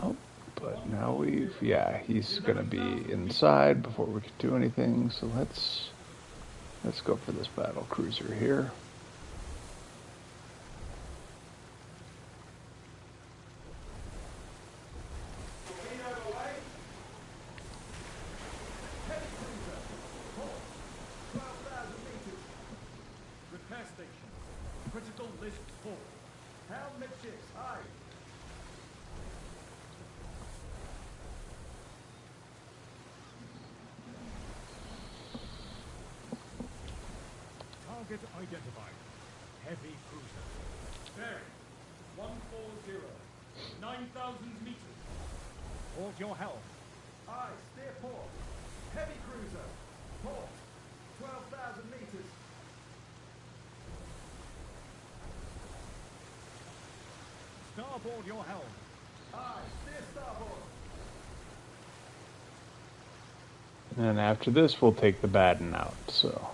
[SPEAKER 1] Oh, but now he's going to be inside before we can do anything. So let's go for this battle cruiser here.
[SPEAKER 2] Critical list full. Helmet ships. Aye. Target identified. Heavy cruiser. Bearing 140. 9,000 meters. Hold your helm. Aye, steer port. Heavy cruiser. Port. 12,000 meters. Starboard your helm. Aye, steer starboard.
[SPEAKER 1] And after this, we'll take the Baden out. So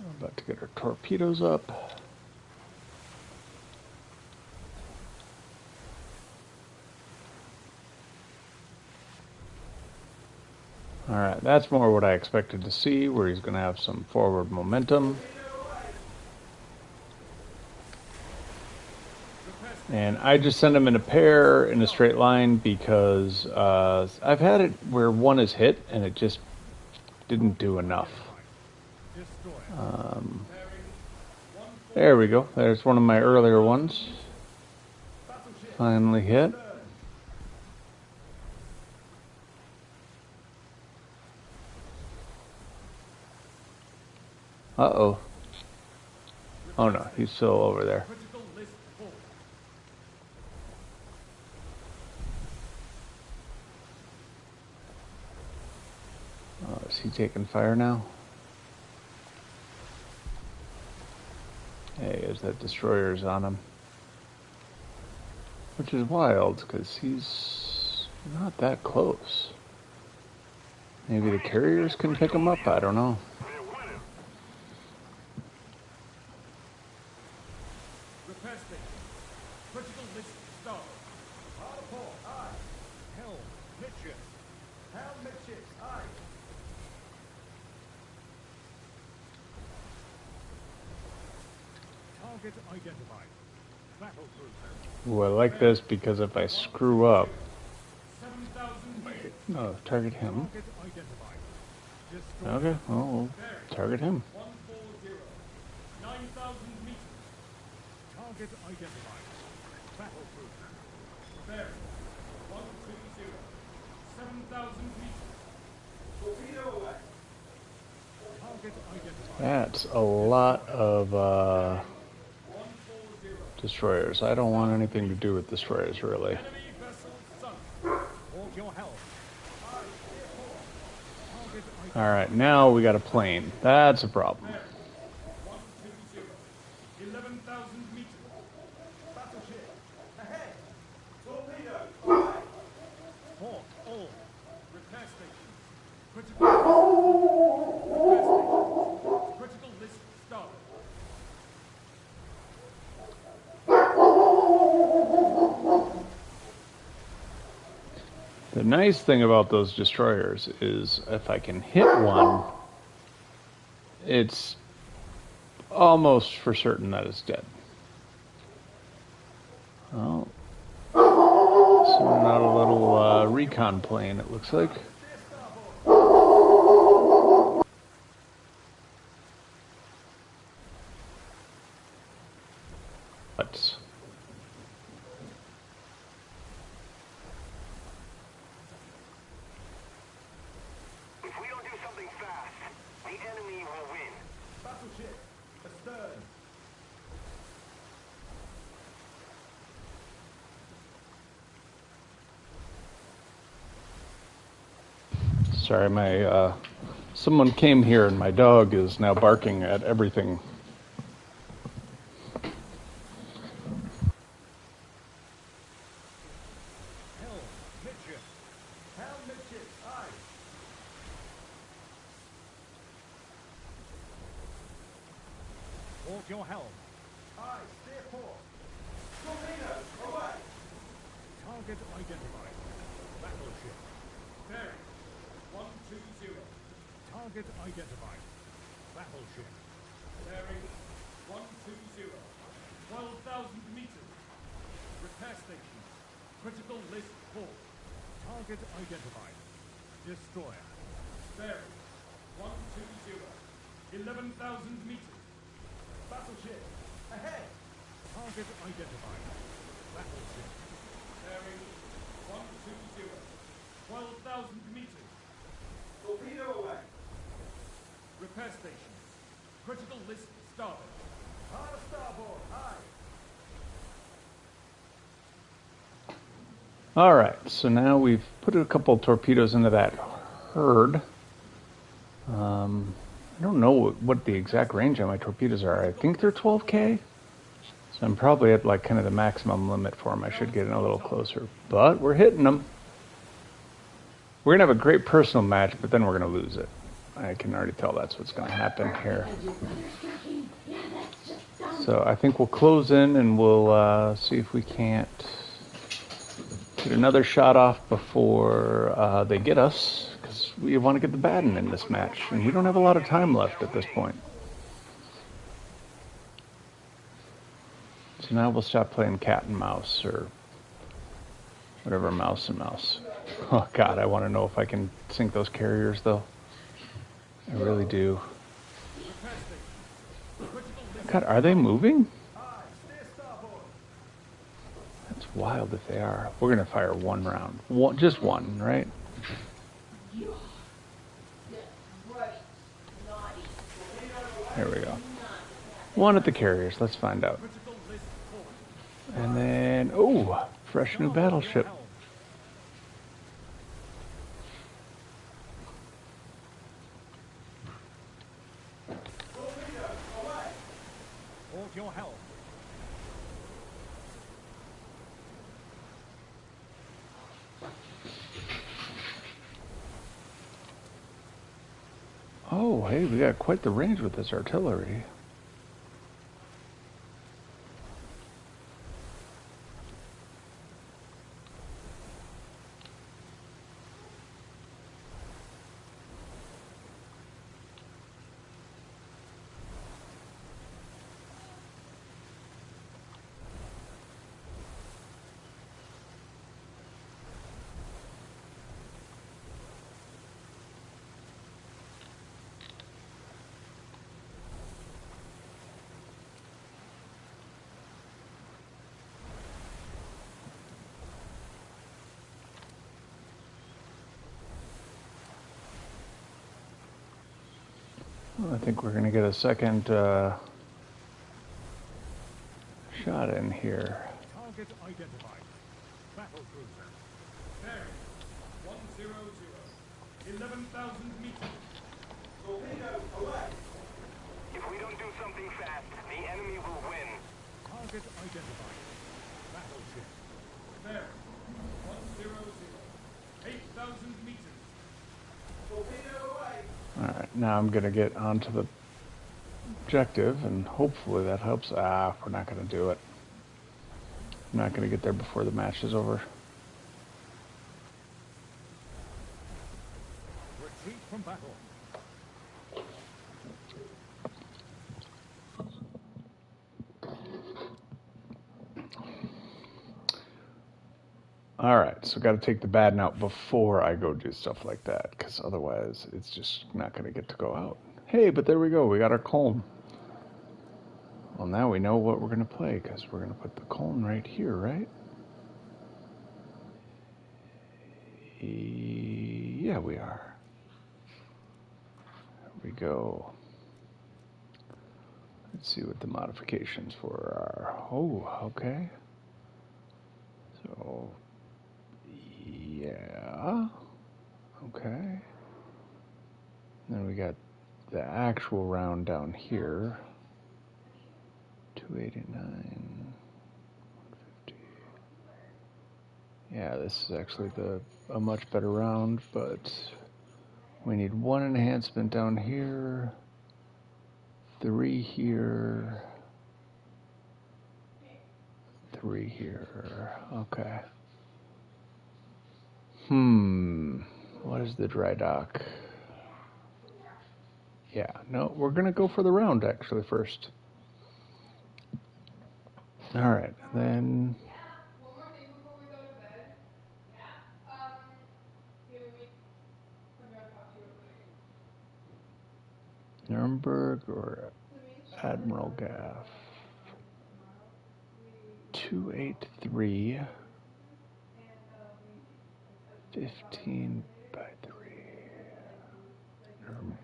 [SPEAKER 1] we're about to get our torpedoes up. All right, that's more what I expected to see, where he's going to have some forward momentum. And I just send them in a pair in a straight line because I've had it where one is hit and it just didn't do enough. There we go. There's one of my earlier ones. Finally hit. Uh-oh. Oh no, he's still over there.
[SPEAKER 2] Critical list full.
[SPEAKER 1] Oh, is he taking fire now? Hey, is that destroyer's on him? Which is wild, because he's not that close. Maybe the carriers can pick him up? I don't know.
[SPEAKER 2] Repair station. Critical list starboard. Hard port, aye. Helm, midship. Helm, midship, aye. Target identified. Battle cruiser.
[SPEAKER 1] Ooh, I like this because if I screw up...
[SPEAKER 2] 7,000 meters.
[SPEAKER 1] No, target him.
[SPEAKER 2] Target identified. Destroy.
[SPEAKER 1] Okay, well, we'll target him.
[SPEAKER 2] 140. 9,000 meters. Target identified. Battle cruiser. Bearing. 120. 7,000 meters. Torpedo away. Target identified.
[SPEAKER 1] That's a lot of
[SPEAKER 2] 140.
[SPEAKER 1] destroyers. I don't want anything to do with destroyers, really.
[SPEAKER 2] Enemy vessel sunk. Hold your helm. Target identified.
[SPEAKER 1] Alright, now we got a plane. That's a problem.
[SPEAKER 2] 120. 11,000 meters. Battleship. Ahead. Torpedo. Aye. Port. All. Repair station. Critical list. Repair station. Critical list started.
[SPEAKER 1] The nice thing about those destroyers is if I can hit one, it's almost for certain that it's dead. Oh. Sending out a little recon plane, it looks like. But
[SPEAKER 3] If we don't do something fast, the enemy will win.
[SPEAKER 2] Battleship. Astern.
[SPEAKER 1] sorry, my someone came here and my dog is now barking at everything.
[SPEAKER 2] Helm. Midship. Helm midship. Aye. Port your helm. Aye. Steer port. Torpedo. Away. Target identified. Battleship. Bearing. 120. Target identified. Battleship. Bearing. 120. 12,000 meters. Repair station. Critical list full. Target identified. Destroyer. Bearing. 120. 11,000 meters. Battleship. Ahead. Target identified. Battleship. Bearing. 120. 12,000 meters. Torpedo away. Repair station. Critical list starboard. Hard starboard. Aye.
[SPEAKER 1] All right, so now we've put a couple torpedoes into that herd. I don't know what the exact range on my torpedoes are. I think they're 12K. So I'm probably at like kind of the maximum limit for them. I should get in a little closer, but we're hitting them. We're gonna have a great personal match, but then we're gonna lose it. I can already tell that's what's gonna happen here. So I think we'll close in and we'll see if we can't get another shot off before they get us, because we want to get the Baden in this match, and we don't have a lot of time left at this point. So now we'll stop playing cat and mouse, or whatever, mouse and mouse. Oh God, I want to know if I can sink those carriers, though. I really do. God, are they moving? That's wild if they are. We're gonna fire one round. One, just one, right? There we go. One at the carriers. Let's find out. And then, oh, fresh new battleship.
[SPEAKER 2] Hold your helm.
[SPEAKER 1] Oh, hey, we got quite the range with this artillery. I think we're gonna get a second shot in here.
[SPEAKER 2] Target identified. Battle cruiser. Bearing 100. 11,000 meters.
[SPEAKER 3] Torpedo away! If we don't do something fast, the enemy will win.
[SPEAKER 2] Target identified. Battleship. Bearing 100. 8,000 meters.
[SPEAKER 3] Torpedo away!
[SPEAKER 1] Alright, now I'm gonna get onto the objective and hopefully that helps. Ah, we're not gonna do it. I'm not gonna get there before the match is over.
[SPEAKER 2] Retreat from battle.
[SPEAKER 1] Alright, so got to take the Baden out before I go do stuff like that, because otherwise it's just not going to get to go out. Hey, but there we go, we got our Colne. Well, now we know what we're going to play, because we're going to put the Colne right here, right? Yeah, we are. There we go. Let's see what the modifications for are. Oh, okay. So, yeah. Okay. Then we got the actual round down here. 289. 150. Yeah, this is actually a much better round, but we need one enhancement down here, 3 here, 3 here. Okay. What is the dry dock? Yeah, no, we're gonna go for the round actually first. All right, then.
[SPEAKER 4] One more thing before we go to bed. Here I'm gonna talk to you real quick.
[SPEAKER 1] Nuremberg or Admiral Gaff. 283. 15 by 3.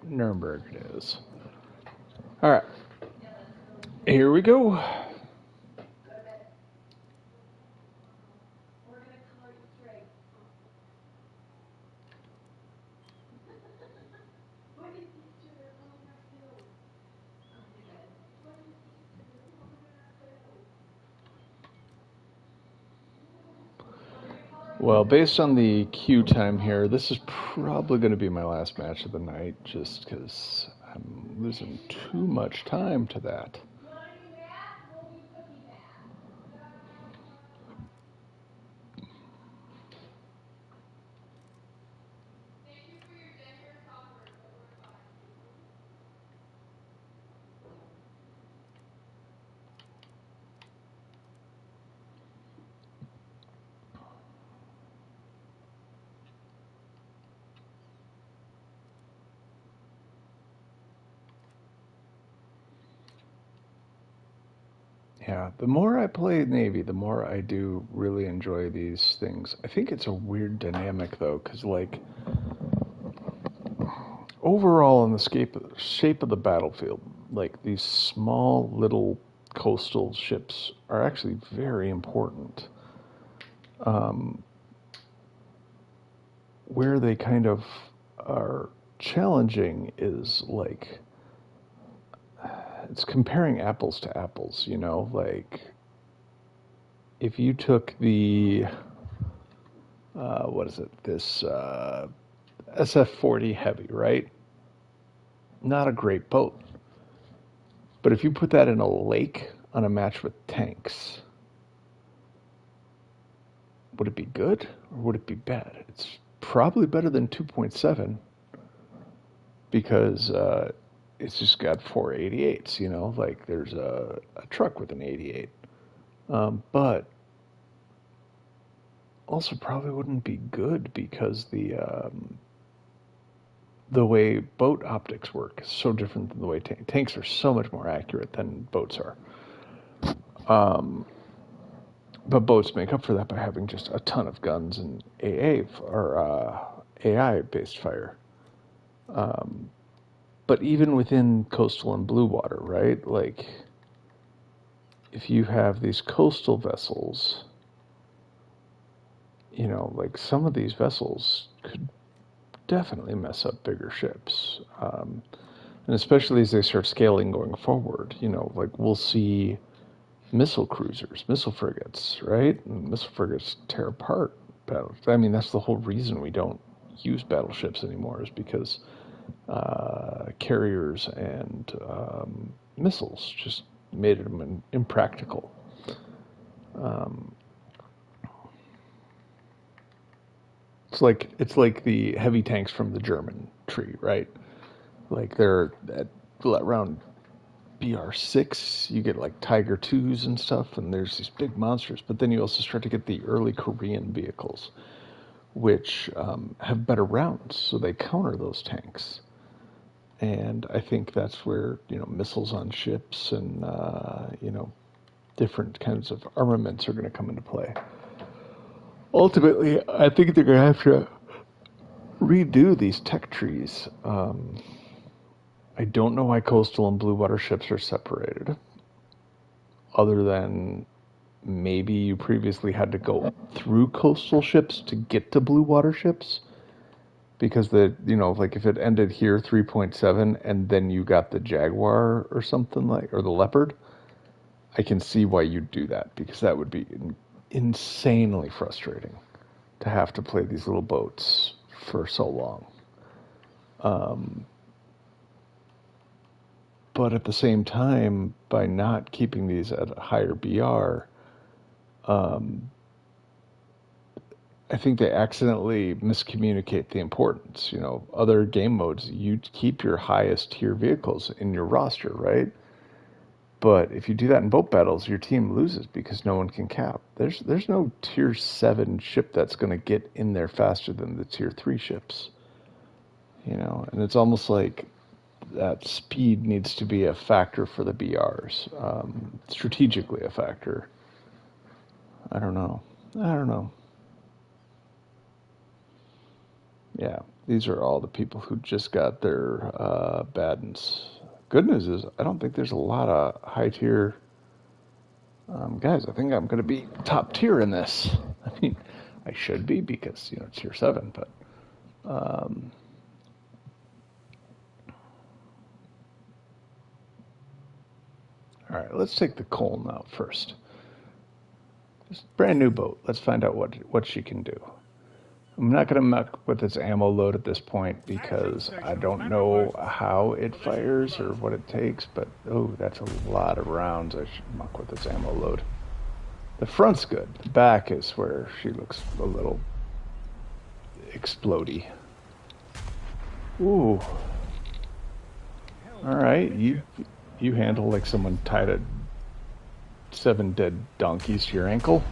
[SPEAKER 1] Nuremberg it is. All right. Here we go.
[SPEAKER 4] We're gonna color Easter eggs. What is Easter? Oh my God. What is Easter?
[SPEAKER 1] Well, based on the queue time here, this is probably going to be my last match of the night, just because I'm losing too much time to that.
[SPEAKER 4] You wanna do math? We'll do cookie math. Thank you for your generous offers, but we're fine.
[SPEAKER 1] Yeah, the more I play Navy, the more I do really enjoy these things. I think it's a weird dynamic though, because like overall in the shape of the battlefield, like these small little coastal ships are actually very important. Um, where they kind of are challenging is like it's comparing apples to apples, you know, like if you took the what is it, this SF-40 heavy, right? Not a great boat. But if you put that in a lake on a match with tanks, would it be good or would it be bad? It's probably better than 2.7 because it's just got 488s, you know, like there's a truck with an 88. But also probably wouldn't be good because the way boat optics work is so different than the way tanks are so much more accurate than boats are. But boats make up for that by having just a ton of guns and AI based fire. But even within coastal and blue water, right? Like if you have these coastal vessels, you know, like some of these vessels could definitely mess up bigger ships. And especially as they start scaling going forward, you know, like we'll see missile cruisers, missile frigates, right? And missile frigates tear apart battles. I mean, that's the whole reason we don't use battleships anymore is because carriers and missiles just made them impractical. It's like the heavy tanks from the German tree, right? Like they're at around BR6, you get like Tiger 2s and stuff, and there's these big monsters. But then you also start to get the early Korean vehicles, which have better rounds, so they counter those tanks. And I think that's where, you know, missiles on ships and, you know, different kinds of armaments are going to come into play. Ultimately, I think they're going to have to redo these tech trees. I don't know why coastal and blue water ships are separated, other than maybe you previously had to go through coastal ships to get to blue water ships. Because you know, like if it ended here 3.7 and then you got the Jaguar or something like, or the Leopard, I can see why you'd do that because that would be insanely frustrating to have to play these little boats for so long. But at the same time, by not keeping these at a higher BR, I think they accidentally miscommunicate the importance. You know, other game modes, you keep your highest tier vehicles in your roster, right? But if you do that in boat battles, your team loses because no one can cap. There's no tier 7 ship that's going to get in there faster than the tier 3 ships. You know, and it's almost like that speed needs to be a factor for the BRs, strategically a factor. I don't know. Yeah, these are all the people who just got their Badens. Good news is I don't think there's a lot of high tier guys. I think I'm going to be top tier in this. I mean, I should be because, you know, it's tier 7, but all right, let's take the Colne out first. Just brand new boat. Let's find out what she can do. I'm not going to muck with its ammo load at this point because I don't know how it fires or what it takes, but oh, that's a lot of rounds. I should muck with its ammo load. The front's good. The back is where she looks a little explodey. Ooh. All right, you handle like someone tied 7 dead donkeys to your ankle.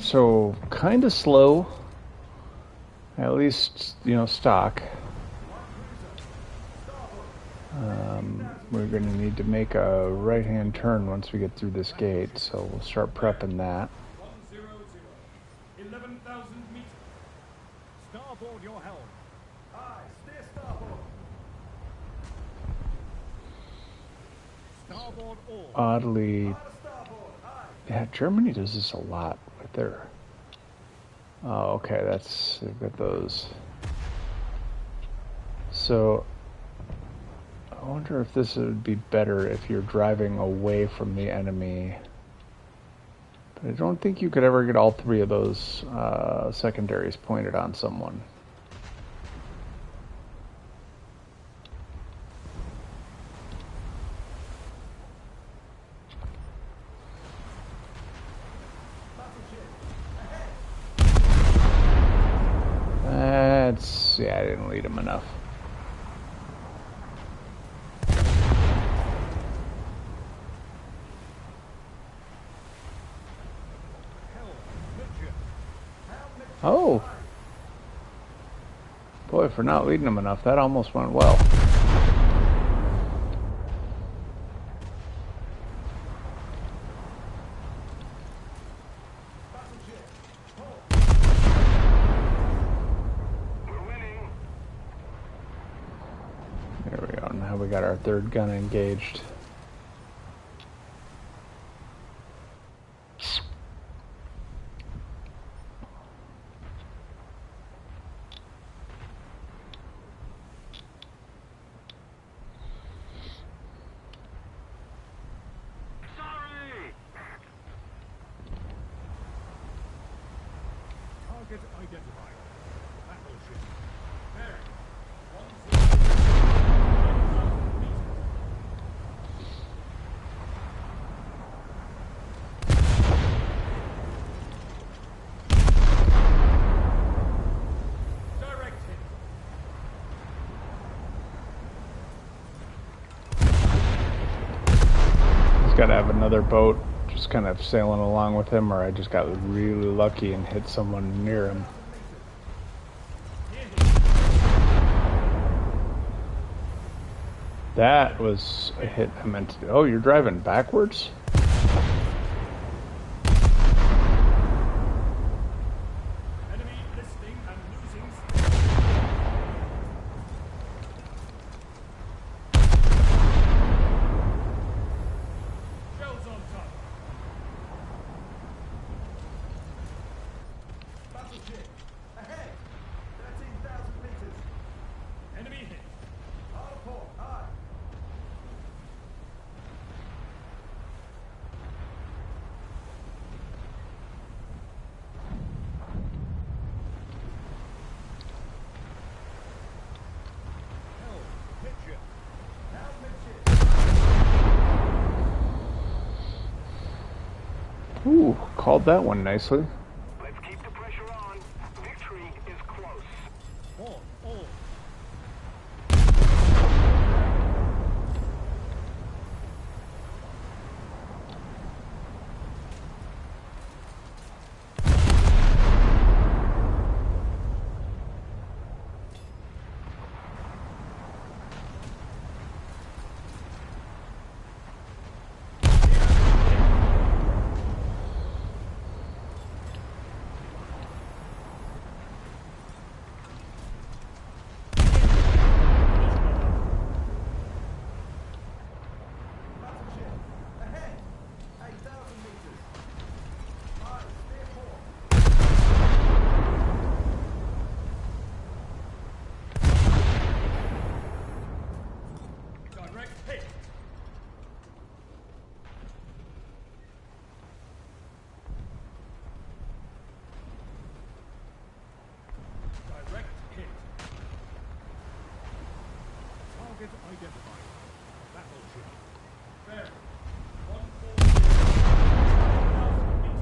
[SPEAKER 1] so kind of slow. At least, stock. We're going to need to make a right-hand turn once we get through this gate, so we'll start prepping that.
[SPEAKER 2] 100. 11,000 meters. Starboard your helm. Aye, steer starboard. Starboard all.
[SPEAKER 1] Oddly,
[SPEAKER 2] Starboard, aye.
[SPEAKER 1] yeah, Germany does this a lot with their... Oh, okay, they've got those. So, I wonder if this would be better if you're driving away from the enemy. But I don't think you could ever get all three of those secondaries pointed on someone. Yeah, I didn't lead him enough. Oh! Boy, for not leading him enough, that almost went well. There we go, now we got our third gun engaged.
[SPEAKER 2] Target identified. Battleship. Bearing. 10,000 meters. Direct hit.
[SPEAKER 1] He's got to have another boat just kind of sailing along with him, or I just got really lucky and hit someone near him. That was a hit I meant to do. Oh, you're driving backwards?
[SPEAKER 2] Enemy listing and losing. Shells on top. Battleship. Ahead. 13,000 meters. Enemy hit. Hard port. Aye. Helm. Midship. Now midship.
[SPEAKER 1] Ooh, called that one nicely.
[SPEAKER 3] Let's keep the pressure on. Victory is close.
[SPEAKER 2] Port. All. Battleship. Ahead. 8,000 meters. Aye. Steer port. Direct hit. Direct hit. Target identified. Battleship. Bearing. 140,000 meters.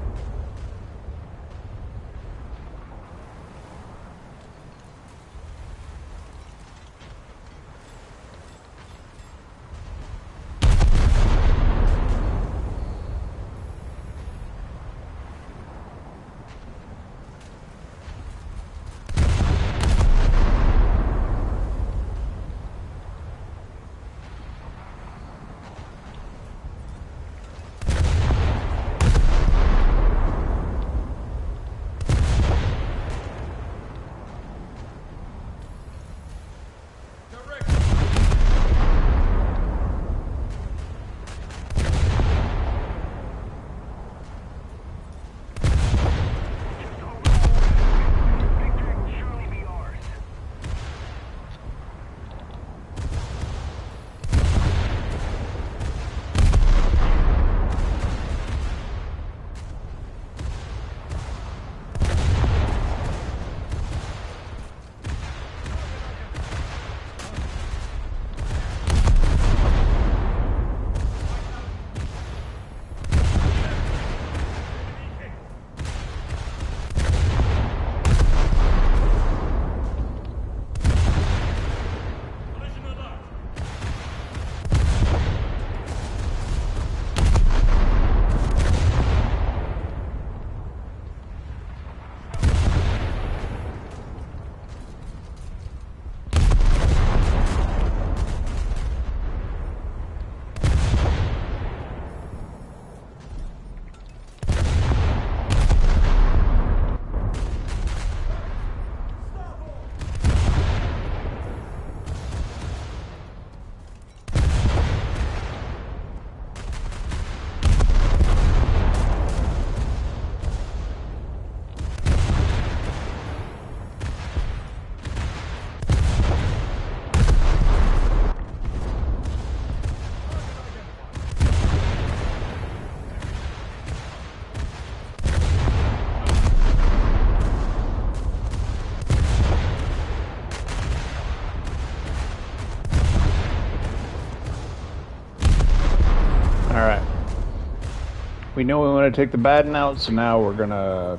[SPEAKER 1] We know we want to take the Baden out, so now we're gonna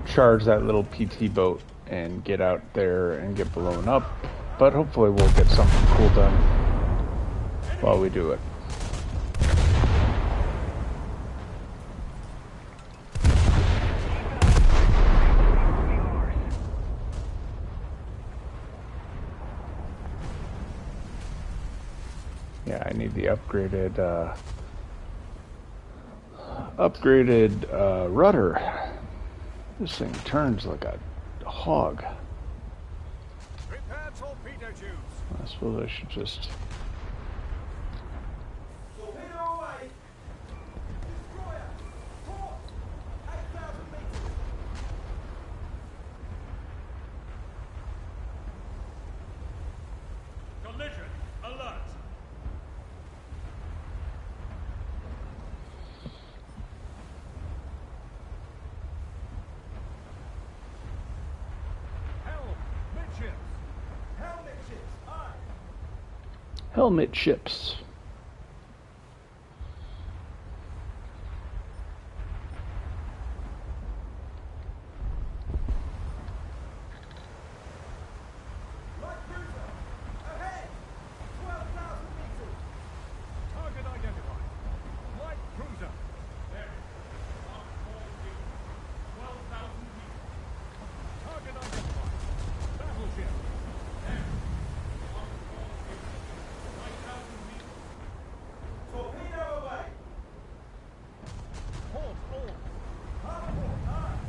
[SPEAKER 1] charge that little PT boat and get out there and get blown up. But hopefully we'll get something cool done while we do it. Yeah, I need the upgraded rudder. This thing turns like a hog.
[SPEAKER 2] Prepare torpedo tubes.
[SPEAKER 1] I suppose I should just...
[SPEAKER 2] Torpedo away. Destroyer. Port. 8,000 meters. Collision alert. Helm. Midships. Helmet ships. Aye.
[SPEAKER 1] Helmet ships.
[SPEAKER 2] Light cruiser. Ahead. 12,000 meters. Target identified. Light cruiser. There. 12,000 meters. Target identified. Battleship. There. 9,000 meters. Torpedo away. Port all. Harbor port. Aye.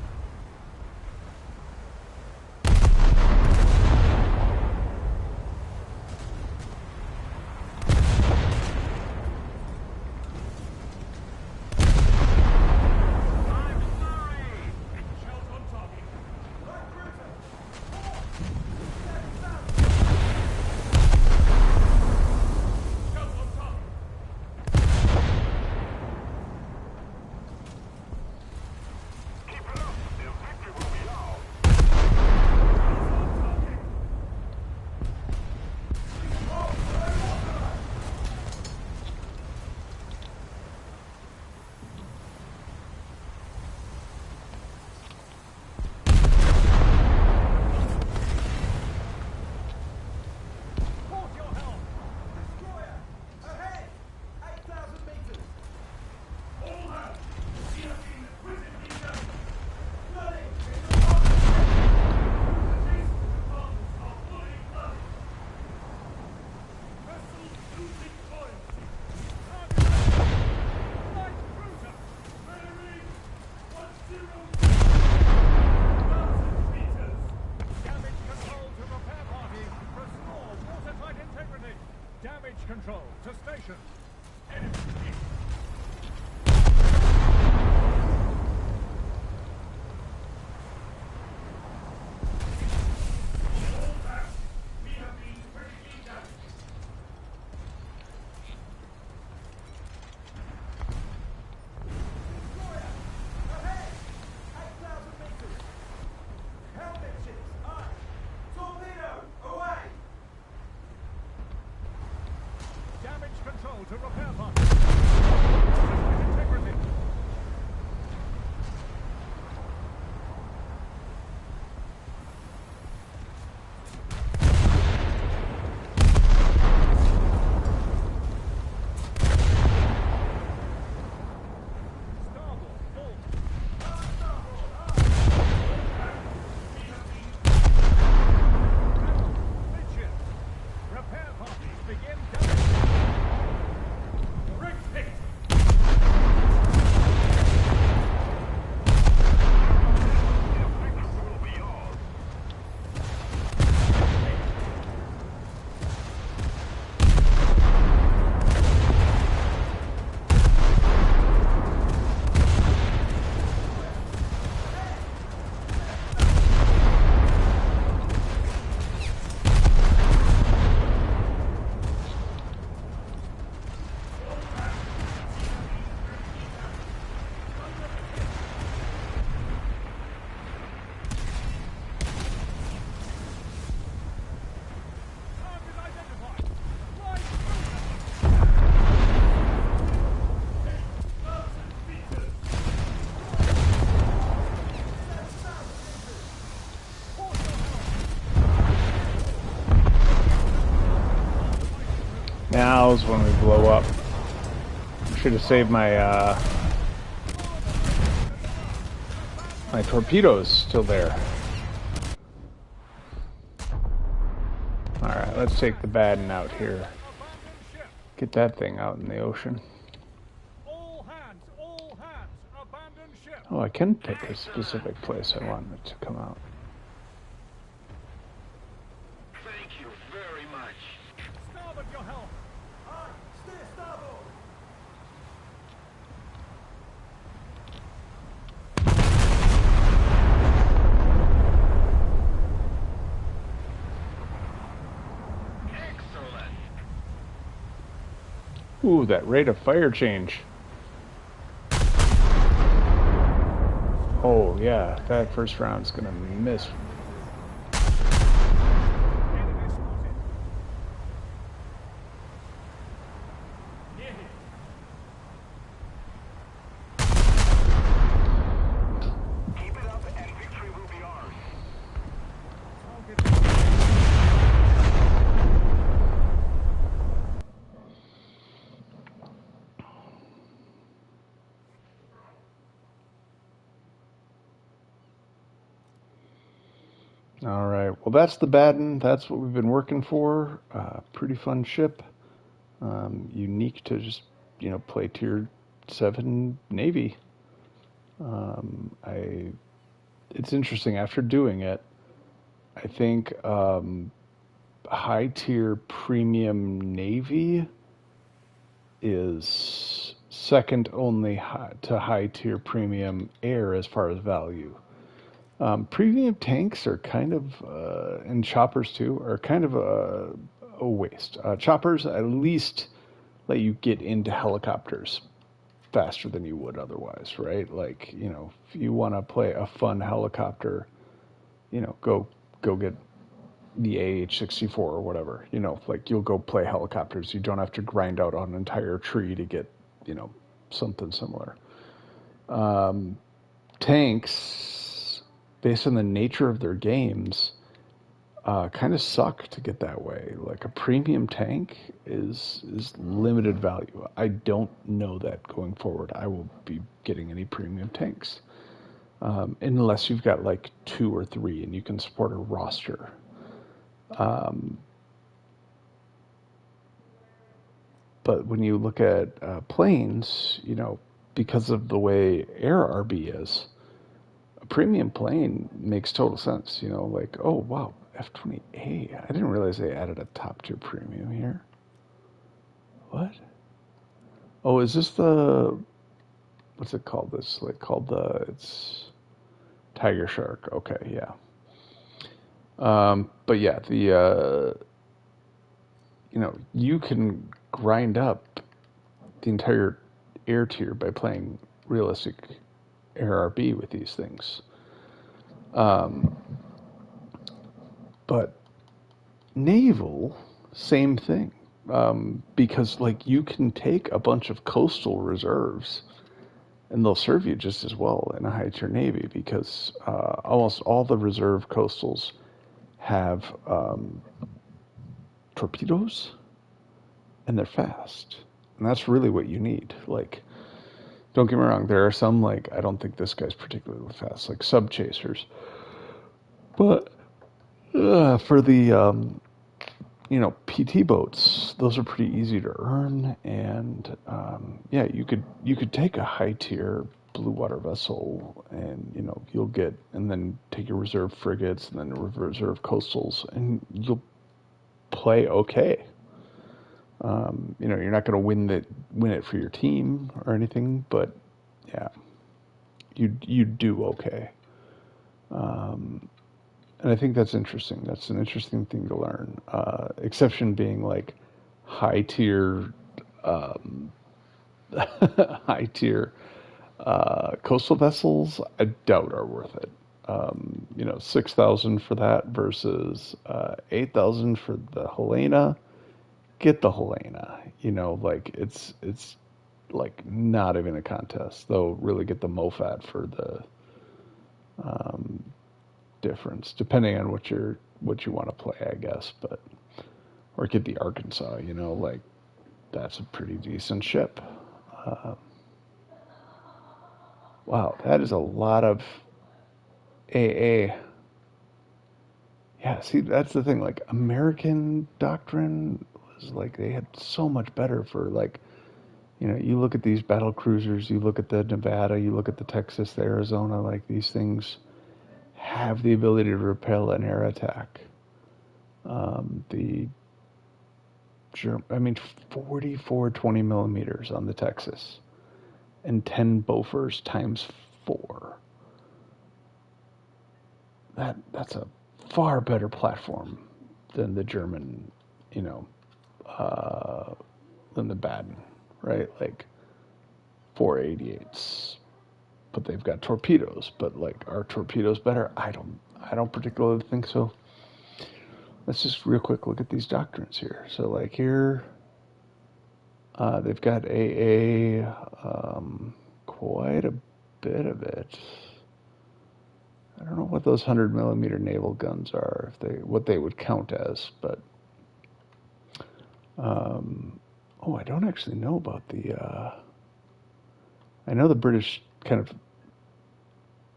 [SPEAKER 2] Shells on target. Light cruiser. Port. 7,000. Shells on target.
[SPEAKER 3] Keep it up. The victory will be ours.
[SPEAKER 2] Port your helm. Destroyer. Ahead. 8,000 meters. All hands. We have been quizzically done. Flooding in the water. Adjacent compartments are fully flooded. Vessels losing buoyancy. Target ready. Light cruiser. Bearing 1,000 meters. Damage control to repair party. Restore watertight integrity. Damage control to station. Enemy hit. All hands. We have been critically damaged. Destroyer. Ahead. 8,000 meters. Helmet ships. Aye. Torpedo. Away. Damage control to repair party. Watertight integrity. Starboard. Full. Starboard. Aye. We have been midships. Repair parties begin damage.
[SPEAKER 1] Now's when we blow up. Should have saved my my torpedoes still there. Alright, let's take the Baden out here.
[SPEAKER 2] Abandoned ship.
[SPEAKER 1] Get that thing out in the ocean.
[SPEAKER 2] All hands, abandon ship.
[SPEAKER 1] Oh, I can pick a specific place I want it to come out.
[SPEAKER 3] Thank you very much.
[SPEAKER 2] Starboard your helm.
[SPEAKER 3] Steer starboard. Excellent.
[SPEAKER 1] Ooh, that rate of fire change. Oh, yeah, that first round's gonna miss.
[SPEAKER 2] Enemy spotted. Near him.
[SPEAKER 3] Keep it up and victory will be ours.
[SPEAKER 2] Target.
[SPEAKER 1] All right, well, that's the Baden. That's what we've been working for. Pretty fun ship. Unique to just, play Tier 7 Navy. It's interesting. After doing it, I think high tier premium Navy is second only to high tier premium air as far as value. Premium tanks are kind of, and choppers too, are kind of a waste. Choppers at least let you get into helicopters faster than you would otherwise, right? Like, if you want to play a fun helicopter, go get the AH-64 or whatever. Like you'll go play helicopters. You don't have to grind out an entire tree to get, something similar. Tanks, based on the nature of their games, kind of suck to get that way. Like a premium tank is limited value. I don't know that going forward I will be getting any premium tanks, unless you've got like 2 or 3 and you can support a roster. But when you look at planes, because of the way Air RB is, a premium plane makes total sense. Like, oh wow, F-20A. I didn't realize they added a top tier premium here. What? Oh, is this the, what's it called? This like called it's Tiger Shark. Okay, yeah. But yeah, you can grind up the entire air tier by playing realistic Air RB with these things. But naval, same thing. Because like you can take a bunch of coastal reserves and they'll serve you just as well in a high tier navy, because almost all the reserve coastals have torpedoes and they're fast, and that's really what you need. Like, don't get me wrong, there are some, like, I don't think this guy's particularly fast, like sub chasers, but for the PT boats, those are pretty easy to earn, and yeah, you could take a high tier blue water vessel, and you'll get, and then take your reserve frigates and then reserve coastals, and you'll play okay. You're not going to win it for your team or anything, but yeah, you do okay. And I think that's interesting. That's an interesting thing to learn. Exception being like high tier, high tier coastal vessels. I doubt are worth it. 6,000 for that versus 8,000 for the Helena. Get the Helena. Like it's like not even a contest. They'll really get the MOFAT for the difference, depending on what you want to play, I guess. But or get the Arkansas. Like that's a pretty decent ship. Uh, wow, that is a lot of AA. Yeah, see, that's the thing. Like, American doctrine was like they had so much better for like, you look at these battle cruisers, you look at the Nevada, you look at the Texas, the Arizona, like these things have the ability to repel an air attack. The I mean, 44 20 millimeters on the Texas and 10 Bofors times four. That's a far better platform than the German, you know, uh, than the Baden, right? Like 488s, but they've got torpedoes. But like, are torpedoes better? I don't particularly think so. Let's just real quick look at these doctrines here. So like here, they've got quite a bit of it. I don't know what those 100 millimeter naval guns are, if they what they would count as, but I don't actually know about the. I know the British kind of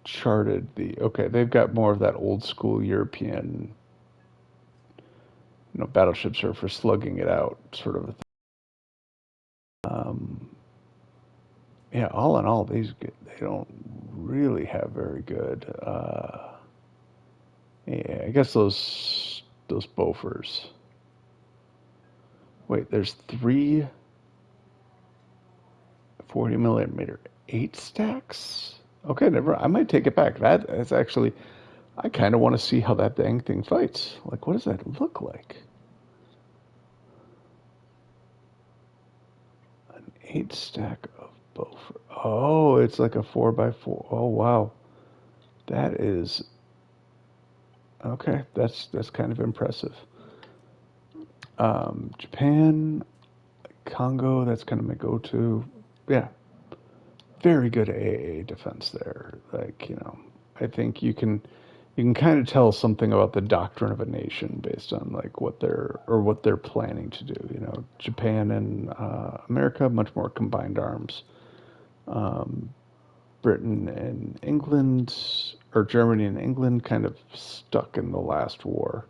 [SPEAKER 1] charted the. Okay, they've got more of that old school European, battleships are for slugging it out, sort of a thing. Um, yeah, all in all, they don't really have very good. Yeah, I guess those Bofors. Wait, there's three 40 millimeter 8 stacks. Okay, never. I might take it back. That's actually. I kind of want to see how that dang thing fights. Like, what does that look like? An 8 stack of Beaufort. Oh, it's like a 4x4. Oh, wow. That is okay. That's kind of impressive. Japan, Congo. That's kind of my go-to. Yeah, very good AA defense there. Like, I think you can kind of tell something about the doctrine of a nation based on like what they're planning to do. Japan and America much more combined arms. Britain and England, or Germany and England, kind of stuck in the last war.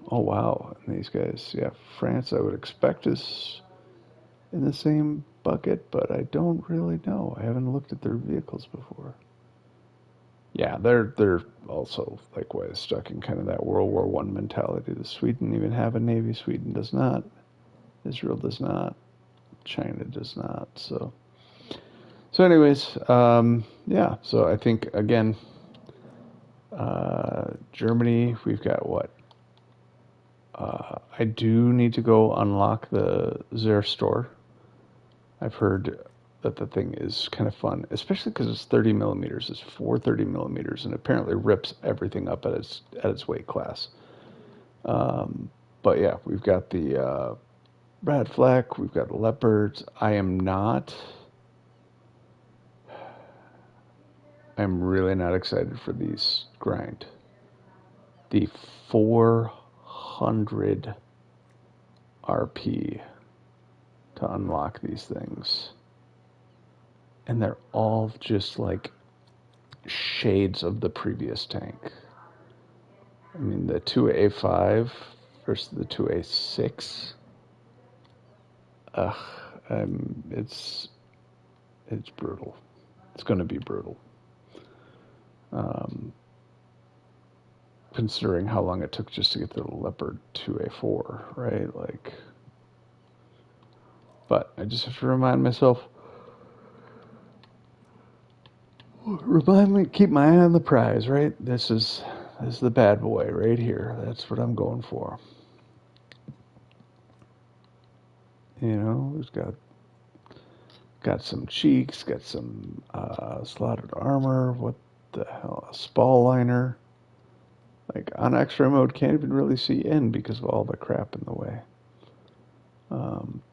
[SPEAKER 1] Oh wow, and these guys, yeah, France I would expect is in the same bucket, but I don't really know. I haven't looked at their vehicles before. Yeah, they're also likewise stuck in kind of that World War One mentality. Does Sweden even have a navy? Sweden does not. Israel does not. China does not. So anyways, yeah. So I think again, Germany, we've got what? I do need to go unlock the Zer store. I've heard that the thing is kind of fun, especially because it's 30 millimeters. It's 430 millimeters, and apparently rips everything up at its weight class. But yeah, we've got the Radflak, we've got leopards. I'm really not excited for these grind. The 400 RP to unlock these things. And they're all just like shades of the previous tank. I mean, the 2A5 versus the 2A6. Ugh, it's brutal. It's going to be brutal. Um, Considering how long it took just to get the Leopard 2A4, right? Like, but I just have to remind myself, keep my eye on the prize, right? This is the bad boy right here. That's what I'm going for. It's got some cheeks, got some slotted armor. What the hell? A spall liner. Like on X-ray mode, can't even really see in because of all the crap in the way.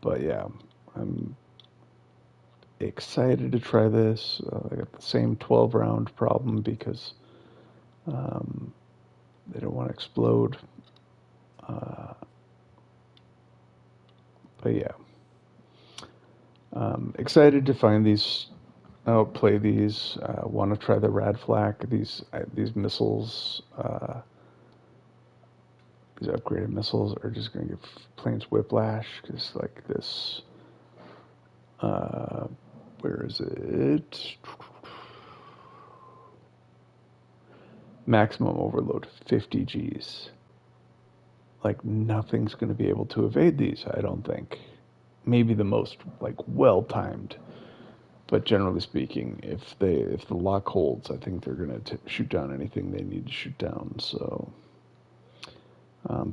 [SPEAKER 1] But yeah, I'm excited to try this. I got the same 12 round problem because they don't want to explode. Uh, But yeah, excited to find these. Oh, play these. Want to try the Rad Flak? These missiles. These upgraded missiles are just going to give planes whiplash because like this. Where is it? Maximum overload 50 Gs. Like nothing's going to be able to evade these, I don't think. Maybe the most like well timed, but generally speaking, if the lock holds, I think they're going to shoot down anything they need to shoot down. So,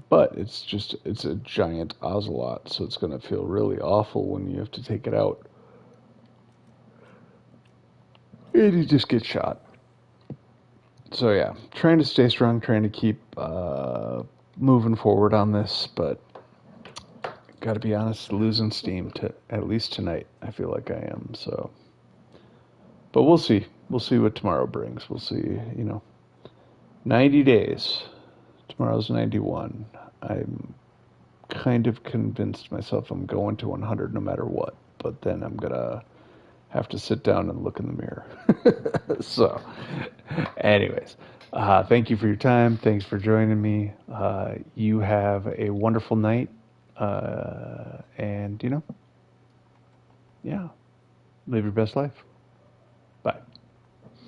[SPEAKER 1] but it's a giant ocelot, so it's going to feel really awful when you have to take it out, and you just get shot. So yeah, trying to stay strong, trying to keep moving forward on this, but got to be honest, losing steam to at least tonight. I feel like I am. So, but we'll see. We'll see what tomorrow brings. We'll see. 90 days. Tomorrow's 91. I'm kind of convinced myself I'm going to 100 no matter what. But then I'm gonna have to sit down and look in the mirror. So, anyways, thank you for your time. Thanks for joining me. You have a wonderful night. And, yeah, live your best life.